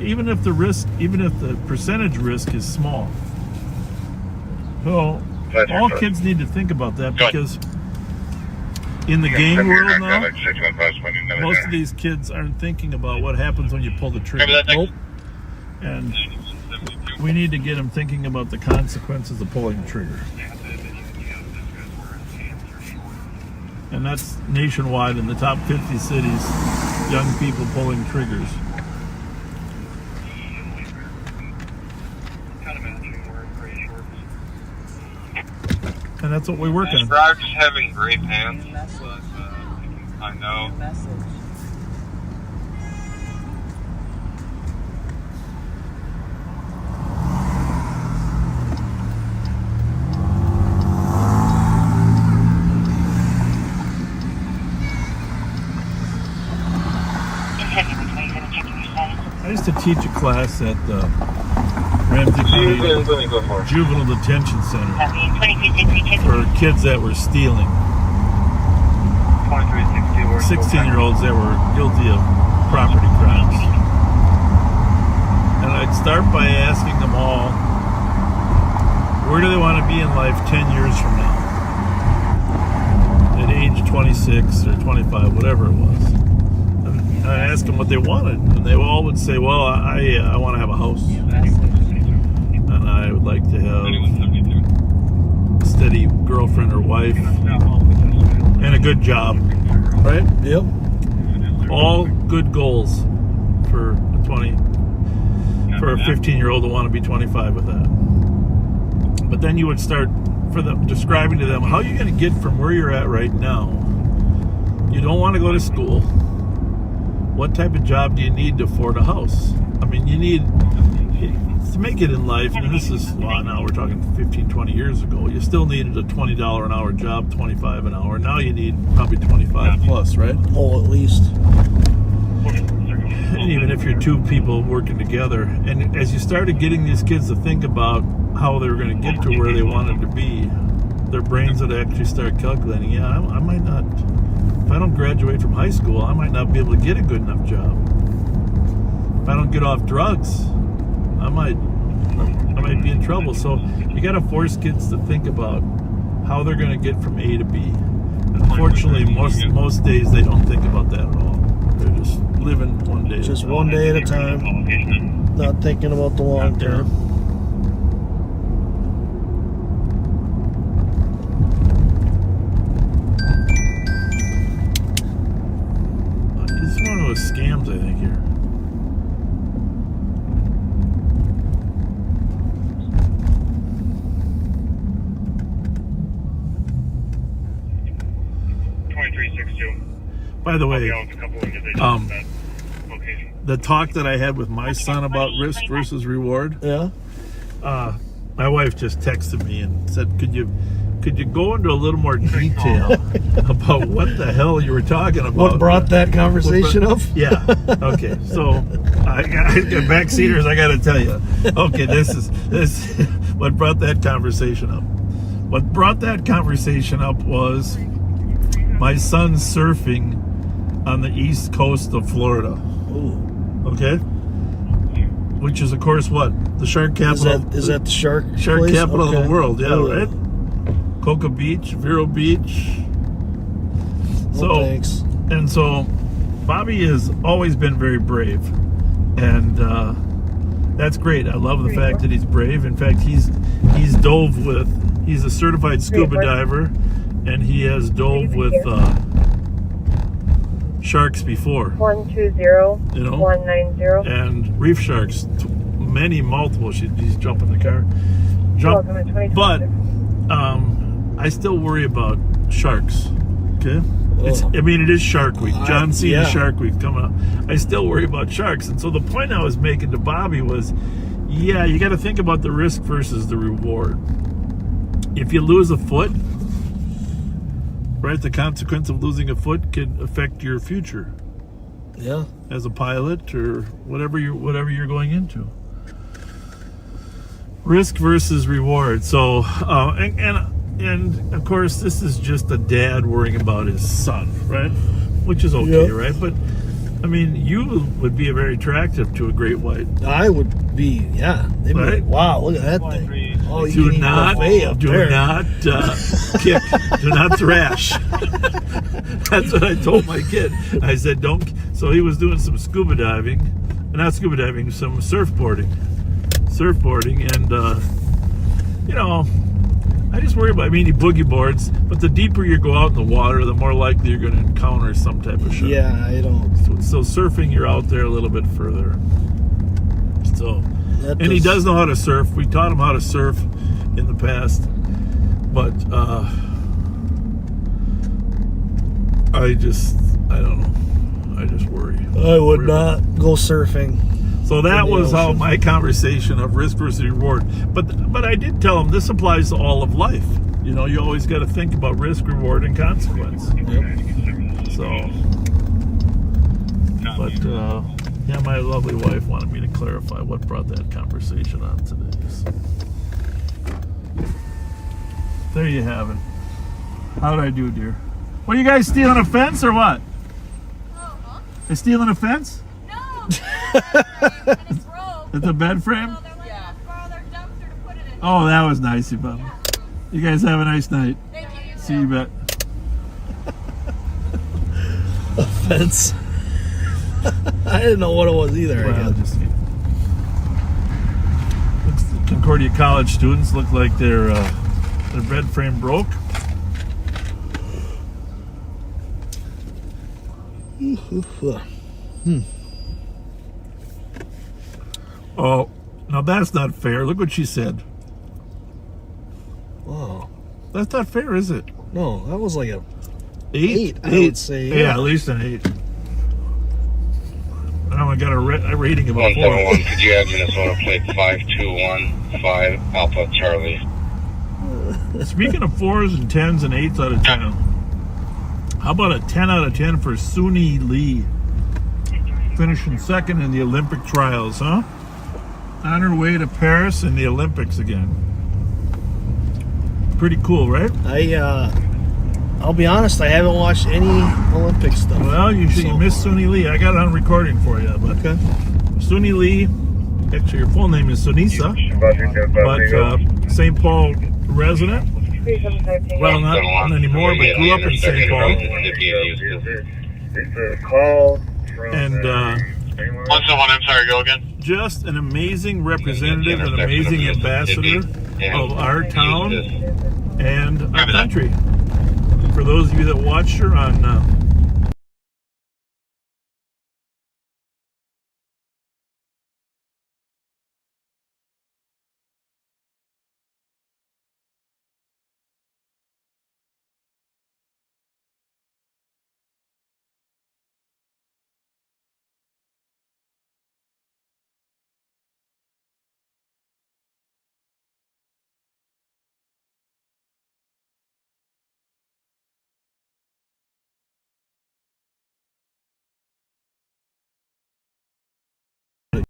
even if the percentage risk is small. So all kids need to think about that, because in the gang world now, most of these kids aren't thinking about what happens when you pull the trigger. Nope. And we need to get them thinking about the consequences of pulling the trigger. And that's nationwide in the top 50 cities, young people pulling triggers. And that's what we work on. Described as having great hands, but I know. I used to teach a class at the RAMSEY County Juvenile Detention Center for kids that were stealing. 16-year-olds that were guilty of property crimes. And I'd start by asking them all, where do they want to be in life 10 years from now? At age 26 or 25, whatever it was. And I asked them what they wanted, and they all would say, well, I want to have a house. And I would like to have a steady girlfriend or wife and a good job. Right? Yep. All good goals for a 15-year-old to want to be 25 with that. But then you would start describing to them how you're going to get from where you're at right now. You don't want to go to school. What type of job do you need to afford a house? I mean, you need to make it in life, and this is, well, now we're talking 15, 20 years ago, you still needed a $20 an hour job, $25 an hour. Now you need probably 25 plus, right? Oh, at least. And even if you're two people working together, and as you started getting these kids to think about how they were going to get to where they wanted to be, their brains would actually start calculating, yeah, I might not, if I don't graduate from high school, I might not be able to get a good enough job. If I don't get off drugs, I might be in trouble. So you got to force kids to think about how they're going to get from A to B. And unfortunately, most days they don't think about that at all. They're just living one day. Just one day at a time. Not thinking about the long term. It's one of those scams, I think, here. By the way, the talk that I had with my son about risk versus reward. Yeah. My wife just texted me and said, "Could you go into a little more detail about what the hell you were talking about?" What brought that conversation up? Yeah. Okay. So I got backseaters. I got to tell you. Okay. This what brought that conversation up. What brought that conversation up was my son surfing on the east coast of Florida. Ooh. Okay? Which is, of course, what? The shark capital. Is that the shark place? Okay. Capital of the world, yeah, Ooh. right? Cocoa Beach, Vero Beach. Well, thanks. And so Bobby has always been very brave. And that's great. I love the fact that he's brave. In fact, he's a certified scuba diver, and he has dove with sharks before. 120-190. And reef sharks, multiple. He's jumping the car. But I still worry about sharks. Okay, it is Shark Week. John Cena Shark Week coming up. I still worry about sharks, and so the point I was making to Bobby was, yeah, you got to think about the risk versus the reward. If you lose a foot, right, the consequence of losing a foot could affect your future. Yeah. As a pilot or whatever you're going into. Risk versus reward. So, and of course, this is just a dad worrying about his son, right? Which is okay, right? But I mean, you would be very attractive to a great white. I would be, yeah. They'd be like, wow, look at that thing. Oh, Do not kick. Do not thrash. That's what I told my kid. I said, don't. So he was doing some scuba diving, not scuba diving, some surfboarding, and you know, I just worry about. I mean, he boogie boards, but the deeper you go out in the water, the more likely you're going to encounter some type of shark. Yeah, I don't. So surfing, you're out there a little bit further. So. And he does know how to surf. We taught him how to surf in the past, but I don't know. I just worry. I would not go surfing. So that was how my conversation of risk versus reward. But I did tell him this applies to all of life. You know, you always got to think about risk, reward, and consequence. Yep. So, but. Yeah, my lovely wife wanted me to clarify what brought that conversation on today. So, there you have it. How'd I do, dear? What, are you guys stealing a fence or what? Oh, huh? They stealing a fence? No! It's broke. It's a bed frame? So they're letting us borrow their dumpster to put it in. Oh, that was nice of them. You guys have a nice night. Thank you. See you, bet. A fence. I didn't know what it was either. Well, Concordia College students look like their bed frame broke. Oh, now that's not fair. Look what she said. Oh, that's not fair, is it? No, that was like a 8. I would say. Yeah, at least an 8. I only got a rating of a 4. 171, could you add Minnesota plate 5215 Alpha Charlie? Speaking of 4s and 10s and 8s out of 10, how about a 10 out of 10 for Suni Lee? Finishing second in the Olympic trials, huh? On her way to Paris in the Olympics again. Pretty cool, right? I'll be honest, I haven't watched any Olympic stuff. Well, you missed Suni Lee. I got it on recording for you. But okay. Suni Lee, actually your full name is Sunisa, but St. Paul resident. Well, not anymore, but grew up in St. Paul. And 171, I'm sorry, go again. Just an amazing representative, an amazing ambassador of our town and our country. For those of you that watched her on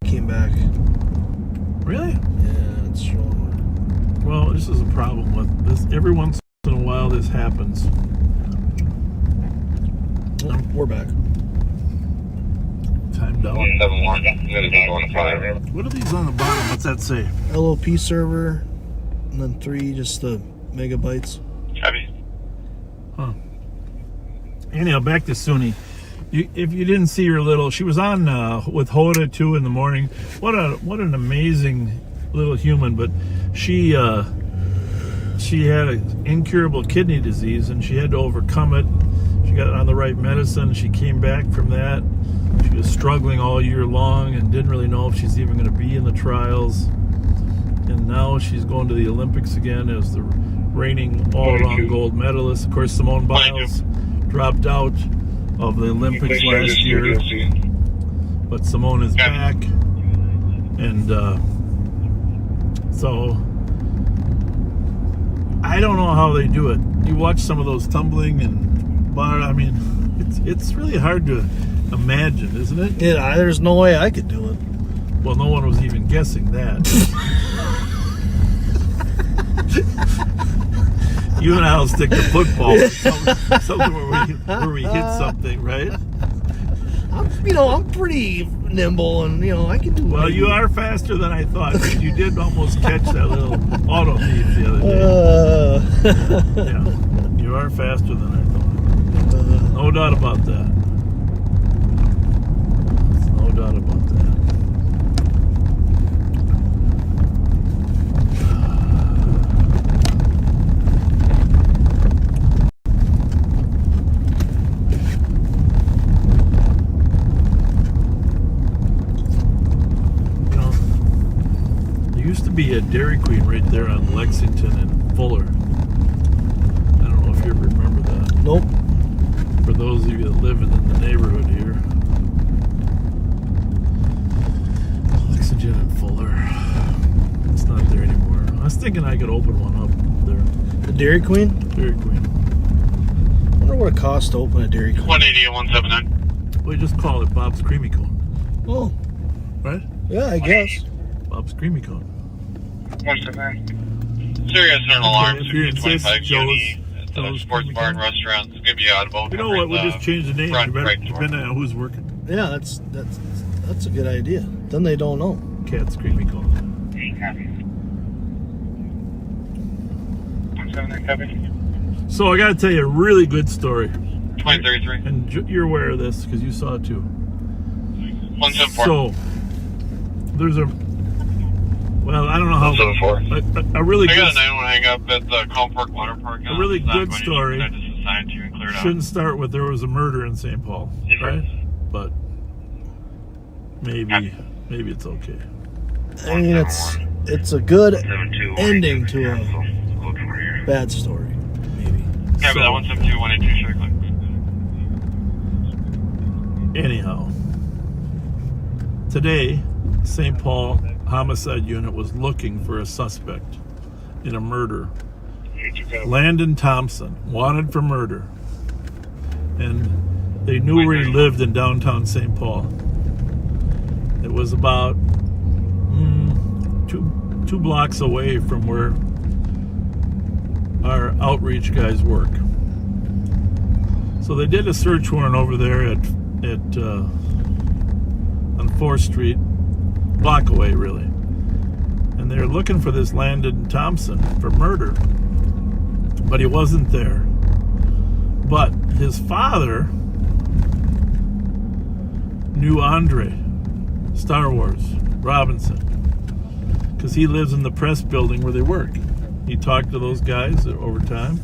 Came back. Really? Yeah, it's showing. Well, this is a problem with this. Every once in a while, this happens. Oh, we're back. Timed out. 171, What are these on the bottom? What's that say? LOP server, and then 3 just the megabytes. Heavy. Huh. Anyhow, back to Suni. If you didn't see her little, she was on with Hoda too in the morning. What an amazing little human. But she had an incurable kidney disease, and she had to overcome it. She got on the right medicine. She came back from that. She was struggling all year long and didn't really know if she's even going to be in the trials. And now she's going to the Olympics again as the reigning all-around gold medalist. Of course, Simone Biles dropped out of the Olympics last year, but Simone is back, and so I don't know how they do it. You watch some of those tumbling, and I mean, it's really hard to imagine, isn't it? Yeah, there's no way I could do it. Well, no one was even guessing that. You and I'll stick to football. Something where we hit something, right? I'm pretty nimble, and I can do. Well, you are faster than I thought. 'Cause you did almost catch that little auto thief the other day. Yeah, you are faster than I thought. No doubt about that. No doubt about that. Used to be a Dairy Queen right there on Lexington and Fuller. I don't know if you ever remember that. Nope. For those of you that live in the neighborhood here. Lexington and Fuller. It's not there anymore. I was thinking I could open one up there. The Dairy Queen? Dairy Queen. I wonder what it costs to open a Dairy Queen. 180 at 179. We just call it Bob's Creamy Cone. Oh. Right? Yeah, I guess. Bob's Creamy Cone. 179. Serious and alarm. If you insist, 25 Joe's sports bar and restaurant. It's gonna be audible. You know what? We'll just change the name. Front You better, right door. depending on who's working. Yeah, that's a good idea. Then they don't know. Cat's Creamy Cone. 179 copy. So I got to tell you a really good story. 2033. And you're aware of this because you saw it too. 174. So there's a, well, I don't know how. 174. A really I good. got a 9-1 hang up at the Calm Park Water Park. A really good story. I just assigned to and cleared out. Shouldn't start with there was a murder in St. Paul, right? But maybe it's okay. I mean, it's a good ending to a bad story, maybe. Yeah, but that 172, 182 should have clicked. Anyhow, today, St. Paul Homicide Unit was looking for a suspect in a murder. Landon Thompson, wanted for murder. And they knew where he lived in downtown St. Paul. It was about two blocks away from where our outreach guys work. So they did a search warrant over there on 4th Street, block away really. And they're looking for this Landon Thompson for murder. But he wasn't there. But his father knew Andre, Star Wars, Robinson, because he lives in the press building where they work. He talked to those guys over time.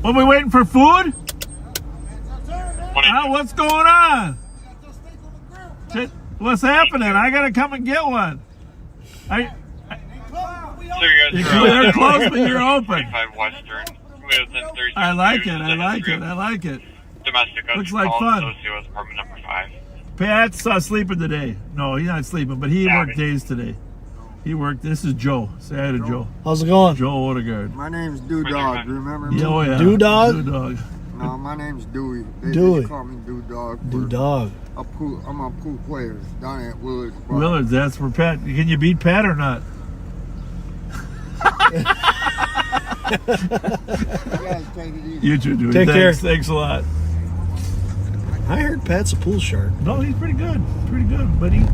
Are we waiting for food? What's going on? What's happening? I gotta come and get one. They're closed, but you're open. 25 Western. I like it. Domestic. Looks like fun. Apartment number 5. Pat's sleeping today. No, he's not sleeping, but he worked days today. He worked. This is Joe. Say hi to Joe. How's it going? Joe Odegaard. My name's Dog. Remember me? Oh, yeah. Dog? Dog. No, my name's Dewey. They Dewey. just call me Dog. Dog. I'm a pool player down at Willards. Willards, that's for Pat. Can you beat Pat or not? You two do. Take care. Thanks a lot. I heard Pat's a pool shark. No, he's pretty good. But he's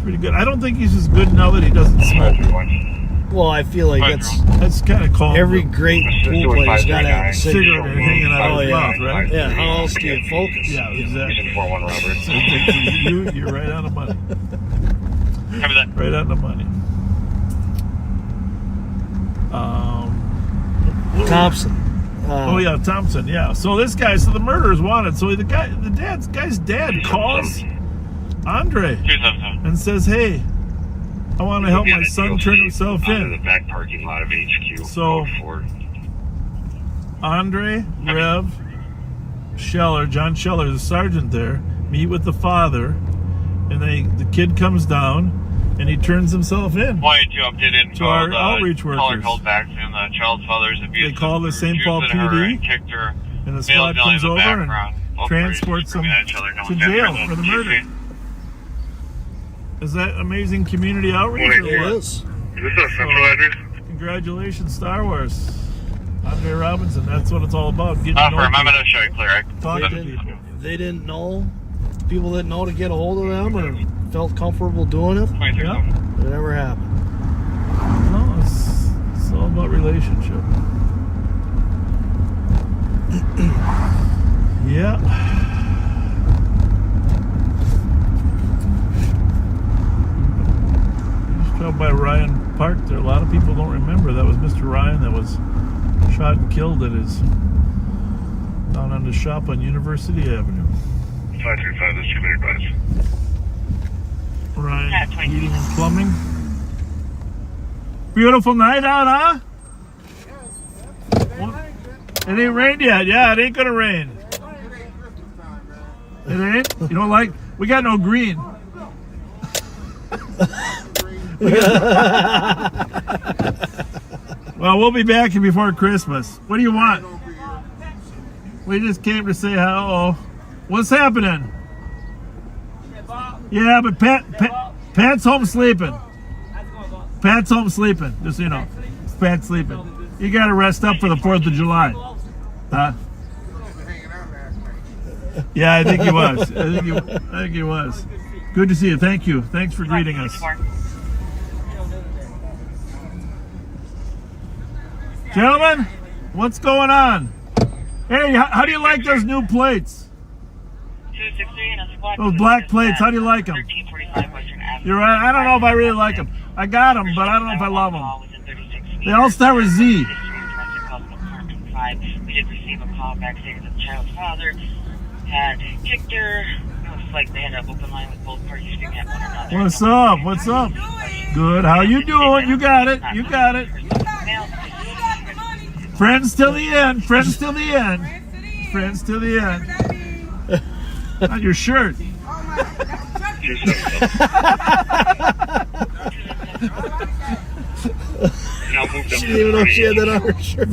pretty good. I don't think he's as good now that he doesn't smoke. Well, I feel like that's kind of calm. Every great pool player's got to have a cigarette hanging out of his mouth, right? Yeah, how else do you focus? Yeah, exactly. 41 Robert. You're right on the money. Copy that. Right on the money. Thompson. Thompson. Yeah. So this guy, the murderer's wanted. So the guy's dad calls Andre and says, "Hey, I want to help my son turn himself in." The back parking lot of HQ. So Andre, Rev, Scheller, John Scheller, the sergeant there, meet with the father, and the kid comes down. And he turns himself in. Wanted to update info to our outreach workers. Caller called back saying the child's father's abuse. They call the St. Paul PD, and the squad comes over and transports them to jail for the murder. Is that amazing community outreach? It is. Is this a central address? Congratulations, Star Wars. I'm Jay Robinson. That's what it's all about. Getting I'm going to show you clear. Talking to people. They didn't know. People didn't know to get a hold of them or felt comfortable doing it. Yeah. It never happened. No, it's all about relationship. Yeah. Just drove by Ryan Park there. A lot of people don't remember that was Mr. Ryan that was shot and killed at his down on the shop on University Avenue. 535, this is clear advice. Ryan Heating and Plumbing. Beautiful night out, huh? It ain't rained yet. Yeah, it ain't gonna rain. It ain't? You don't like? We got no green. Well, we'll be back here before Christmas. What do you want? We just came to say hello. What's happening? Yeah, but Pat's home sleeping. Pat's home sleeping, just so you know. Pat's sleeping. You got to rest up for the 4th of July. Huh? Yeah, I think he was. I think he was. Good to see you. Thank you. Thanks for greeting us. Gentlemen, what's going on? Hey, how do you like those new plates? Those black plates, how do you like them? You're right. I don't know if I really like them. I got them, but I don't know if I love them. They all start with Z. We did receive a call back saying that the child's father had kicked her. It was like they had an open line with both parties speaking at one another. What's up? What's up? Good. How you doing? You got it. You got it. Friends till the end. Friends till the end. Friends till the end. On your shirt. She didn't even know she had that on her shirt.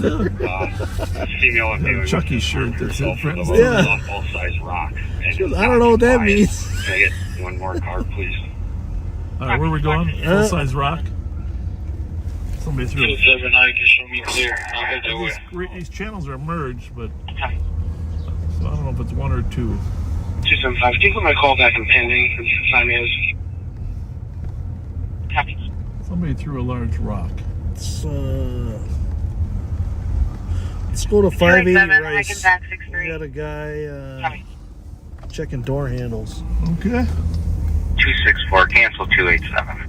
Female and male. Chucky's shirt that said friends. Yeah. Softball size rock. She goes, I don't know what that means. Can I get one more card, please? All right, where are we going? Full size rock. Somebody threw it. 279, can show me clear. I'll head that way. These channels are merged, but so I don't know if it's one or two. 275, can you put my call back in pending? The time is. Copy. Somebody threw a large rock. Let's go to 580 Rice. We got a guy checking door handles. Okay. 264, cancel 287.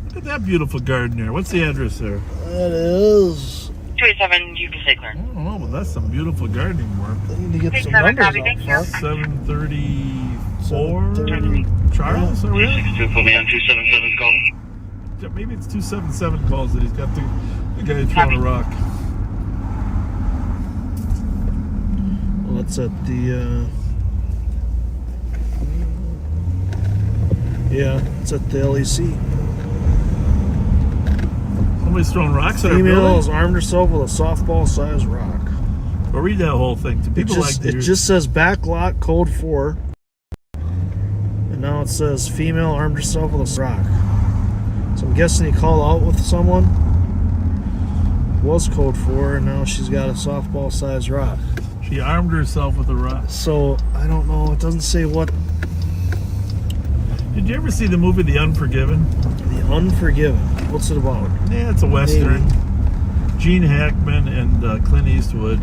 Look at that beautiful garden there. What's the address there? That is 287, you can stay clear. I don't know, but that's some beautiful gardening work. I need to get some numbers out. 734 Charles, are we at? 262, put me on 277 call. Yeah, maybe it's 277 calls that he's got the guy throwing a rock. Well, it's at the yeah, it's at the LEC. Somebody's throwing rocks at our Female building. has armed herself with a softball-sized rock. Well, read that whole thing. To people It just says back lot code 4, and now it says female armed herself with a rock. So I'm guessing he called out with someone. Was code 4, and now she's got a softball-sized rock. She armed herself with a rock. So I don't know. It doesn't say what. Did you ever see the movie The Unforgiven? The Unforgiven. What's it about? Yeah, it's a Western. Maybe. Gene Hackman and Clint Eastwood.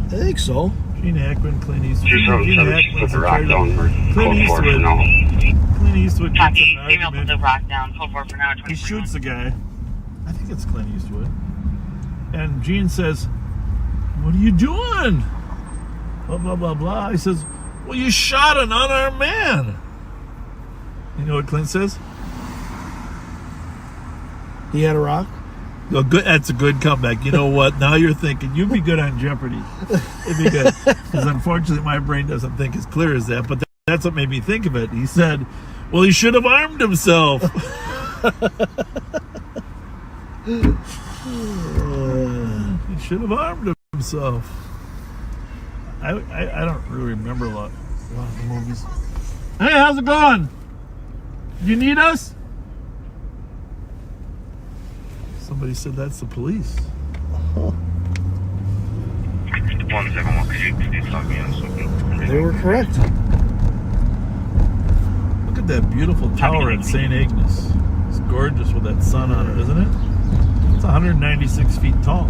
I think so. Gene Hackman, Clint Eastwood. 277, put the rock down for code 4 for now. Clint Eastwood gets Copy. an Female put argument. the rock down. Code 4 for now. He shoots the guy. I think it's Clint Eastwood. And Gene says, "What are you doing?" Blah, blah, blah, blah. He says, "Well, you shot an unarmed man." You know what Clint says? He had a rock? Oh, good. That's a good comeback. You know what? Now you're thinking, you'd be good on Jeopardy. It'd be good. Because unfortunately, my brain doesn't think as clear as that. But that's what made me think of it. He said, well, he should have armed himself. He should have armed himself. I don't really remember a lot of the movies. Hey, how's it going? You need us? Somebody said that's the police. 171, could you log me in? They were correct. Look at that beautiful tower at St. Agnes. It's gorgeous with that sun on it, isn't it? It's 196 feet tall.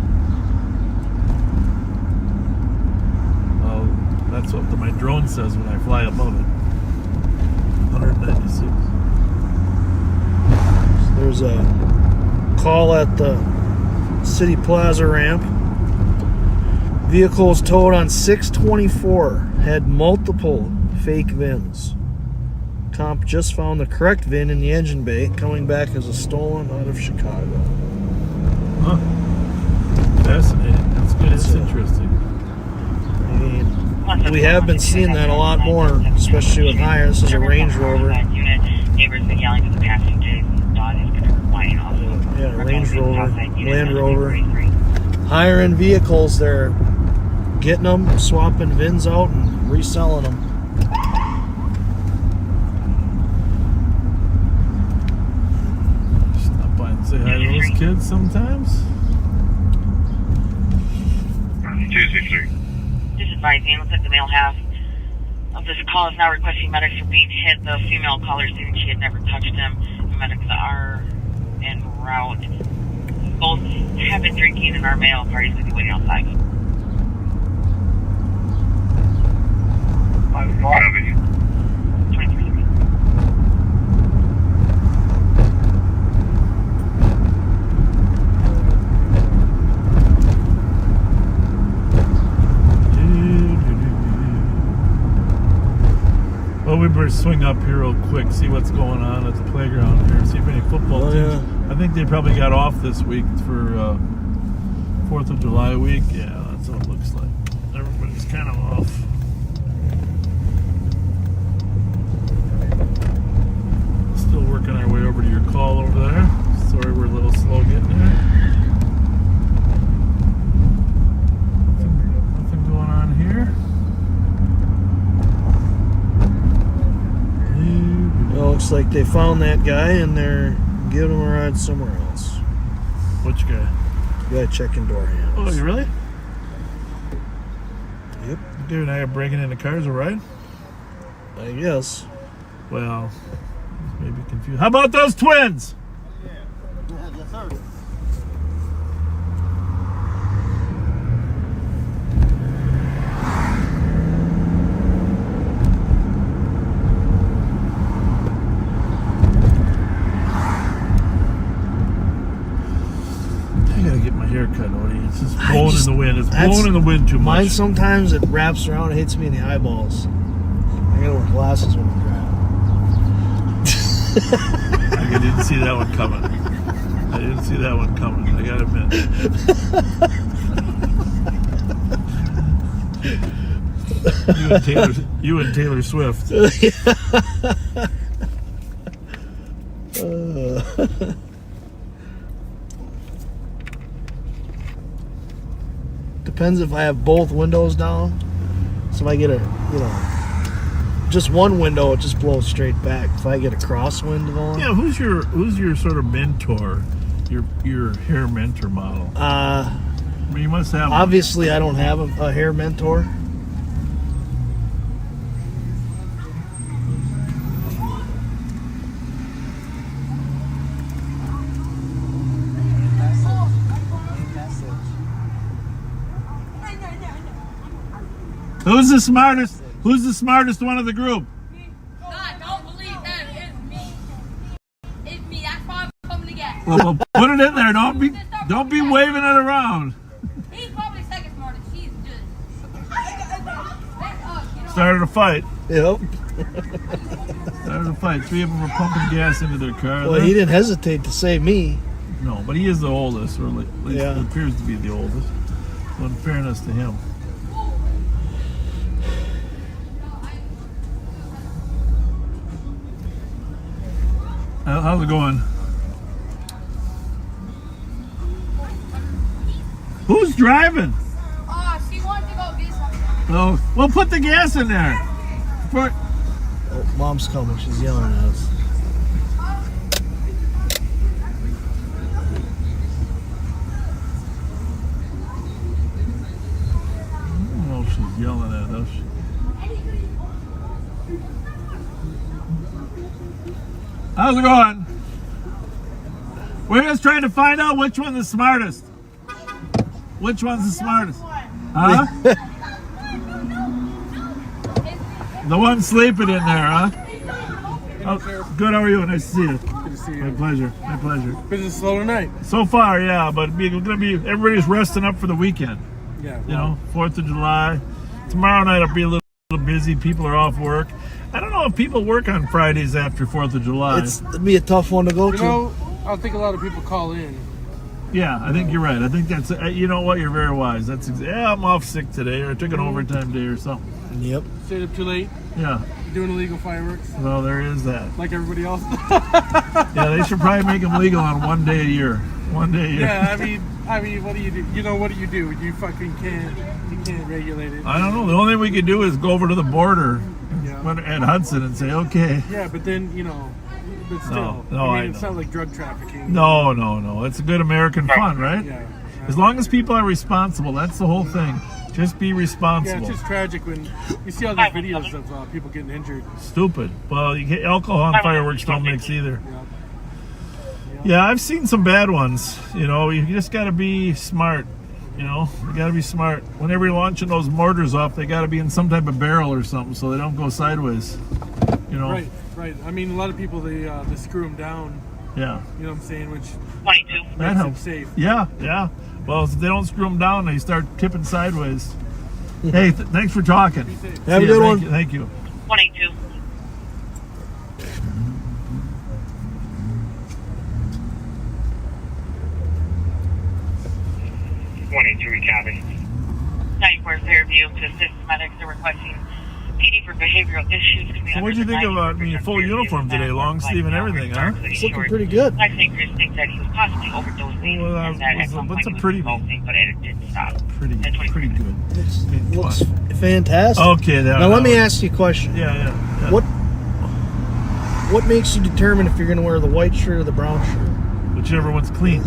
Well, that's what my drone says when I fly above it. 196. There's a call at the City Plaza ramp. Vehicles towed on 624 had multiple fake VINs. Comp just found the correct VIN in the engine bay, coming back as a stolen out of Chicago. Huh. Fascinating. That's good. It's interesting. I mean, we have been seeing that a lot more, especially with higher. This is a Range Rover. Neighbors been yelling to the passengers. Dog is going to flying off. Yeah, Range Rover, Land Rover. Higher end vehicles, they're getting them, swapping VINs out, and reselling them. Stop by and say hi to those kids sometimes. 263. Just advising, looks like the male half of this call is now requesting medics for being hit. The female caller stating she had never touched him. The medics are en route. Both have been drinking and our male parties will be waiting outside. Copy. 23 seconds. Well, we better swing up here real quick, see what's going on at the playground here, see if any football teams. Yeah. I think they probably got off this week for 4th of July week. Yeah, that's what it looks like. Everybody's kind of off. Still working our way over to your call over there. Sorry we're a little slow getting there. Nothing going on here. Well, looks like they found that guy and they're giving him a ride somewhere else. Which guy? The guy checking door handles. Oh, you really? Yep. Dude and I are breaking into cars, all right? I guess. Well, maybe confused. How about those twins? Yes, sir. I gotta get my hair cut, Odie. It's just blowing in the wind. It's blowing in the wind too much. Mine sometimes it wraps around and hits me in the eyeballs. I gotta wear glasses when I'm driving. I didn't see that one coming. I didn't see that one coming. I gotta admit. You and Taylor Swift. Depends if I have both windows down. So if I get just one window, it just blows straight back. If I get a crosswind going, Yeah, who's your sort of mentor? Your hair mentor model? I mean, you must have. Obviously, I don't have a hair mentor. Who's the smartest? Who's the smartest one of the group? God, don't believe that. It's me. It's me. That's why I'm coming to get. Well, put it in there. Don't be waving it around. He's probably second smartest. She's just. Started a fight. Yep. Started a fight. 3 of them were pumping gas into their car. Well, he didn't hesitate to save me. No, but he is the oldest, or at least Yeah. he appears to be the oldest. So in fairness to him. How's it going? Who's driving? She wants to go get something. Oh, well, put the gas in there. Oh, Mom's coming. She's yelling at us. How's it going? We're just trying to find out which one's the smartest. Which one's the smartest? Huh? The one sleeping in there, huh? Oh, good, how are you? Nice to see you. Good to see you. My pleasure, my pleasure. Business slow tonight? So far, yeah, but everybody's resting up for the weekend. Yeah. You know, 4th of July. Tomorrow night I'll be a little busy. People are off work. I don't know if people work on Fridays after 4th of July. It'd be a tough one to go to. You know, I think a lot of people call in. Yeah, I think you're right. I think that's, you know what, you're very wise. That's yeah, I'm off sick today, or I took an overtime day or something. Yep. Stayed up too late. Yeah. Doing illegal fireworks. Well, there is that. Like everybody else. Yeah, they should probably make them legal on one day a year. One day a year. Yeah, I mean, what do you do? You know, what do? You fucking can't regulate it. I don't know. The only thing we could do is go over to the border at Hudson and say, okay. Yeah, but then, you know, but still. No, I mean, it's not like drug trafficking. No. It's a good American fun, right? Yeah. As long as people are responsible, that's the whole thing. Just be responsible. Yeah, it's just tragic when you see all these videos of people getting injured. Stupid. Well, alcohol and fireworks don't mix either. Yeah, I've seen some bad ones. You know, you just got to be smart. You know, you got to be smart. Whenever you're launching those mortars off, they got to be in some type of barrel or something so they don't go sideways. You know. Right. I mean, a lot of people they screw them down. Yeah. You know what I'm saying? Which that makes helps. them safe. Yeah. Well, if they don't screw them down, they start tipping sideways. Hey, thanks for talking. Have a good one. Thank you. 182. Cabin. 94 Fairview to assist medics are requesting PD for behavioral issues. So what did you think about full uniform today, long sleeve and everything, huh? It's looking pretty good. I think Chris thinks that he was possibly overdosing. Well, and that at some point what's a he was pretty smoking, but it didn't stop. Pretty good. Looks fantastic. Okay, now let me ask you a question. Yeah. What makes you determine if you're going to wear the white shirt or the brown shirt? Whichever one's clean.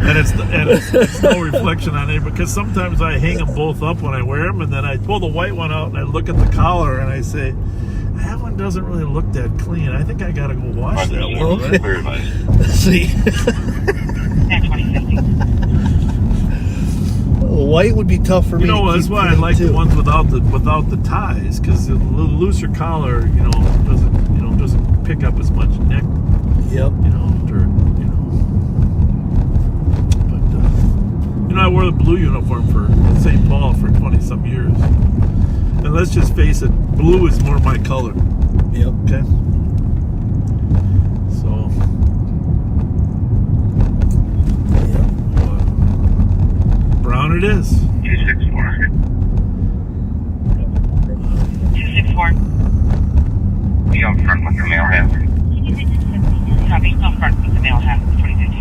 And it's no reflection on it, because sometimes I hang them both up when I wear them, and then I pull the white one out and I look at the collar and I say, that one doesn't really look that clean. I think I gotta go wash that one. Okay. Right? See. White would be tough for me. You know, that's why I like the ones without the ties, because the little looser collar, doesn't pick up as much neck. Yep. I wore the blue uniform for St. Paul for 20-some years. And let's just face it, blue is more my color. Yep. Okay? So. Brown it is. 264. 264. Be up front with your male half. Copy, up front with the male half, 2015.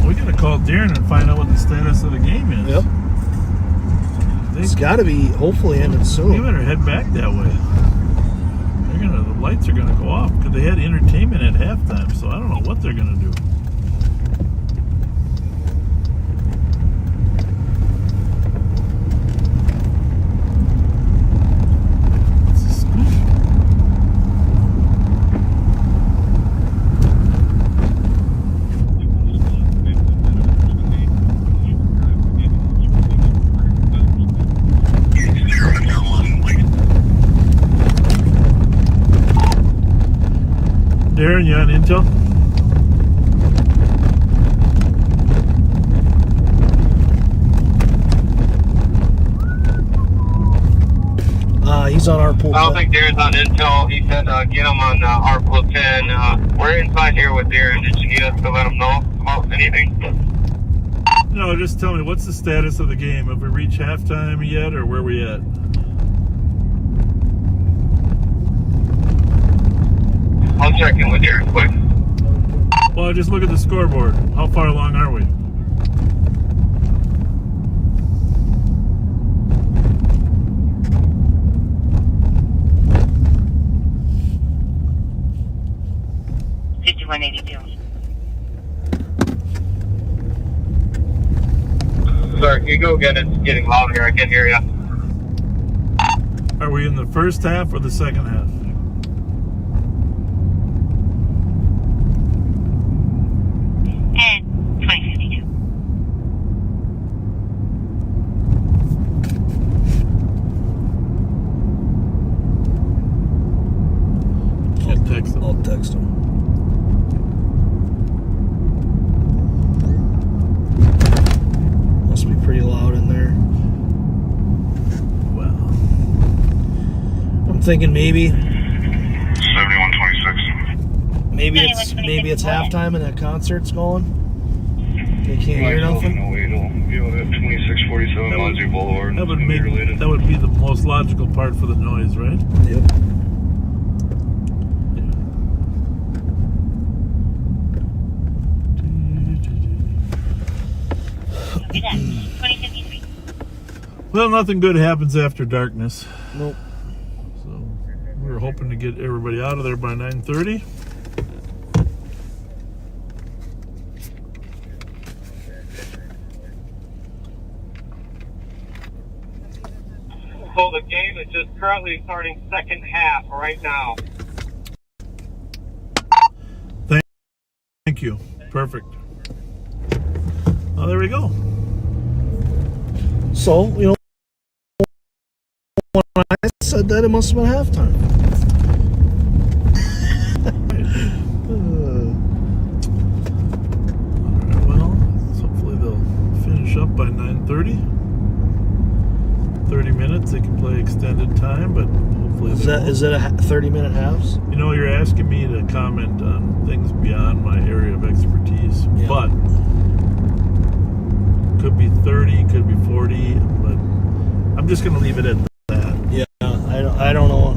We gotta call Darren and find out what the status of the game is. Yep. It's got to be hopefully ended soon. We better head back that way. The lights are gonna go off because they had entertainment at halftime, so I don't know what they're gonna do. Darren, you on Intel? He's on our pool. I don't think Darren's on Intel. He said get him on our pool 10. We're inside here with Darren. Did you need us to let him know about anything? No, just tell me, what's the status of the game? Have we reached halftime yet, or where are we at? I'll check in with Darren quick. Well, just look at the scoreboard. How far along are we? Sorry, can you go again? It's getting loud here. I can't hear you. Are we in the first half or the second half? And 2052. Can't text them. I'll text him. Must be pretty loud in there. Well, I'm thinking maybe 7126. maybe it's halftime and that concert's going. They can't hear nothing. No, wait, it'll be at 2647 Monzy Boulevard. that would be the most logical part for the noise, right? Yep. Copy that. 2053. Well, nothing good happens after darkness. Nope. So we're hoping to get everybody out of there by 9:30. So the game is just currently starting second half right now. Thank you. Perfect. Oh, there we go. So, you know, when I said that, it must have been halftime. Alright, well, hopefully they'll finish up by 9:30. 30 minutes, they can play extended time, but hopefully Is that a 30-minute halves? You know, you're asking me to comment on things beyond my area of expertise, Yeah. but could be 30, could be 40, but I'm just going to leave it at that. Yeah, I don't know.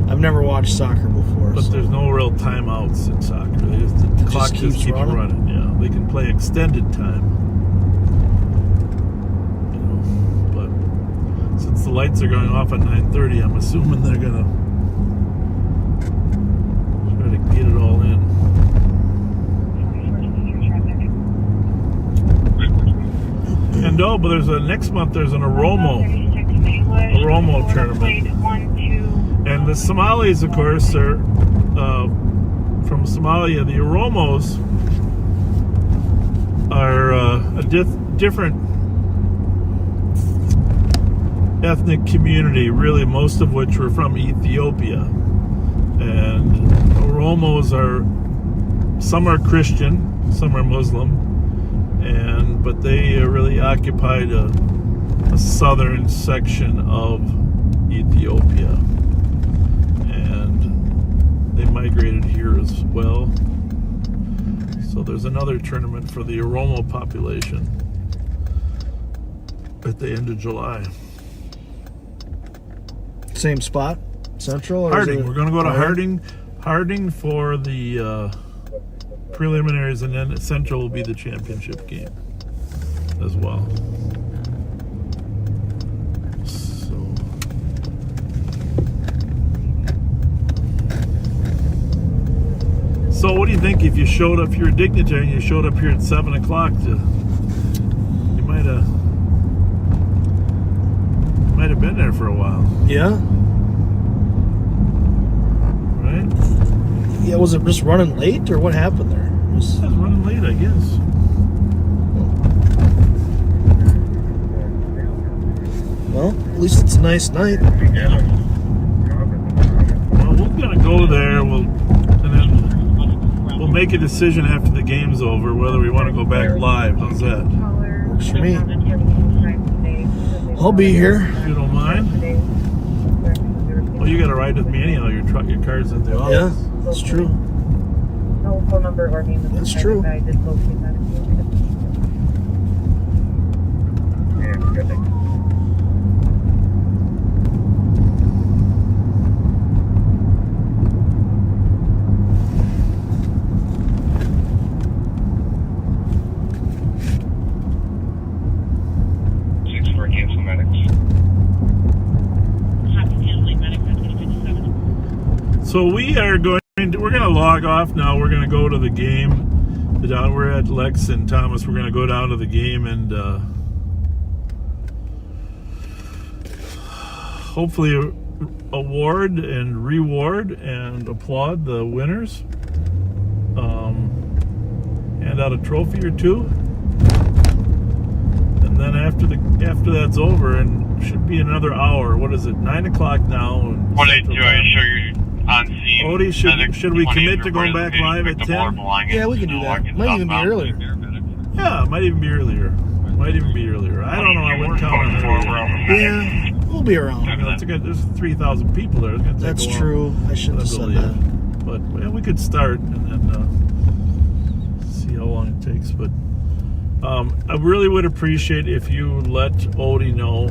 I've never watched soccer before. But there's no real timeouts in soccer. The clock just keeps running. Yeah, they can play extended time. You know, but since the lights are going off at 9:30, I'm assuming they're going to try to get it all in. And but there's next month there's an Oromo tournament, and the Somalis, of course, are from Somalia. The Oromos are a different ethnic community, really, most of which were from Ethiopia. And Oromos some are Christian, some are Muslim. But they really occupied a southern section of Ethiopia, and they migrated here as well. So there's another tournament for the Oromo population at the end of July. Same spot, Central? Or Harding. We're going to go to Harding for the preliminaries, and then Central will be the championship game as well. So what do you think if you showed up here at Dignitary and you showed up here at 7 o'clock? You might have been there for a while. Yeah. Right? Yeah, was it just running late, or what happened there? It was running late, I guess. Well, at least it's a nice night. Yeah. Well, we're gonna go there. We'll make a decision after the game's over whether we want to go back live. How's that? Works for me. I'll be here. If you don't mind. Well, you got to ride with me anyhow. Your car's in the office. Yeah, that's true. No phone number or name. That's true. I did locate that. So we're going to log off now. We're going to go to the game. We're at Lex and Thomas. We're going to go down to the game and hopefully award and reward and applaud the winners. Hand out a trophy or two, and then after that's over, and should be another hour. What is it? 9 o'clock now. What do I show you on scene? Odie, should we commit to going back live at 10? Yeah, we can do that. Might even be earlier. Yeah, might even be earlier. I don't know. I wouldn't count on it. Yeah, we'll be around. I mean, there's 3,000 people there. It's gonna take That's a while. true. I shouldn't have said that. But well, we could start and then see how long it takes. But I really would appreciate if you let Odie know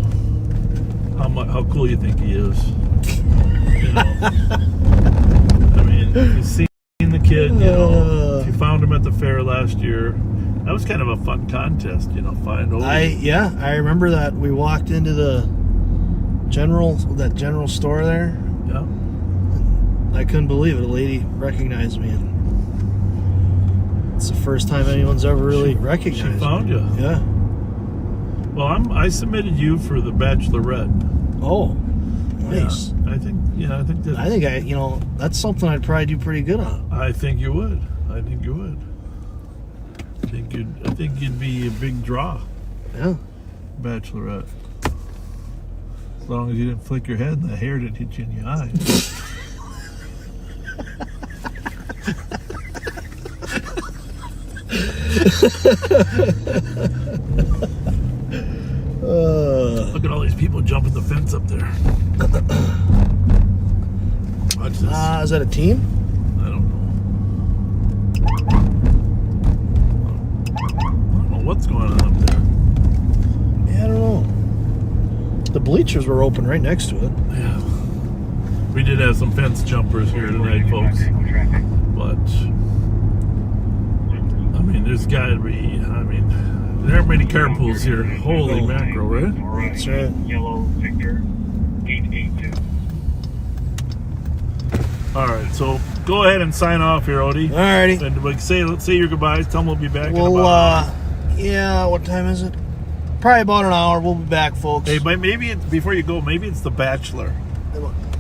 how cool you think he is. You know, I mean, if you've seen the kid, you know, if you found him at the fair last year, that was kind of a fun contest, you know, find Odie. I remember that. We walked into the general store there. Yeah. I couldn't believe it. A lady recognized me. It's the first time anyone's ever really recognized me. She found you. Yeah. Well, I submitted you for the Bachelorette. Oh, nice. Yeah, I think that's something I'd probably do pretty good on. I think you would. I think you'd be a big draw. Yeah. Bachelorette. As long as you didn't flick your head and the hair didn't hit you in the eye. Look at all these people jumping the fence up there. Watch this. Is that a team? I don't know what's going on up there. Yeah, I don't know. The bleachers were open right next to it. Yeah. We did have some fence jumpers here tonight, folks. But I mean, there's got to be. I mean, there aren't many carpools here. Holy mackerel, right? That's right. Yellow Victor 882. All right, so go ahead and sign off here, Odie. Alrighty. And like, say your goodbyes. Tell them we'll be back. Well, in about yeah. What time is it? Probably about an hour. We'll be back, folks. Hey, but maybe before you go, maybe it's the Bachelor.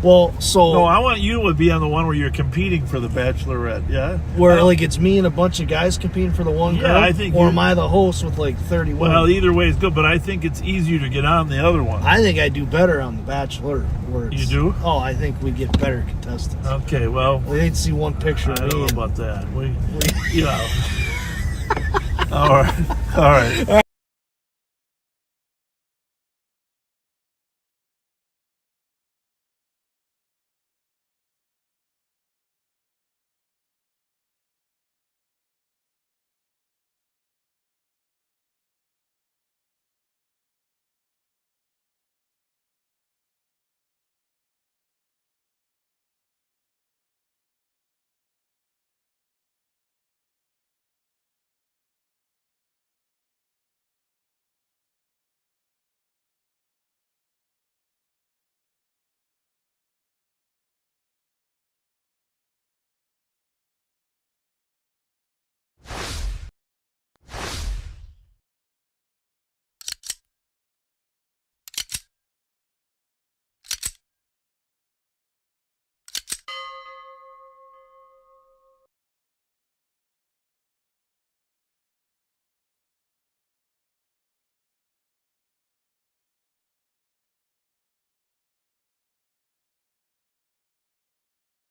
Well, so no, I want you to be on the one where you're competing for the Bachelorette. Yeah. Where like it's me and a bunch of guys competing for the one girl. I think. Or am I the host with like 30 women? Well, either way is good, but I think it's easier to get on the other one. I think I do better on the Bachelor. You do? Oh, I think we get better contestants. Okay, well, we need to see one picture. I don't know about that. We you know. All right.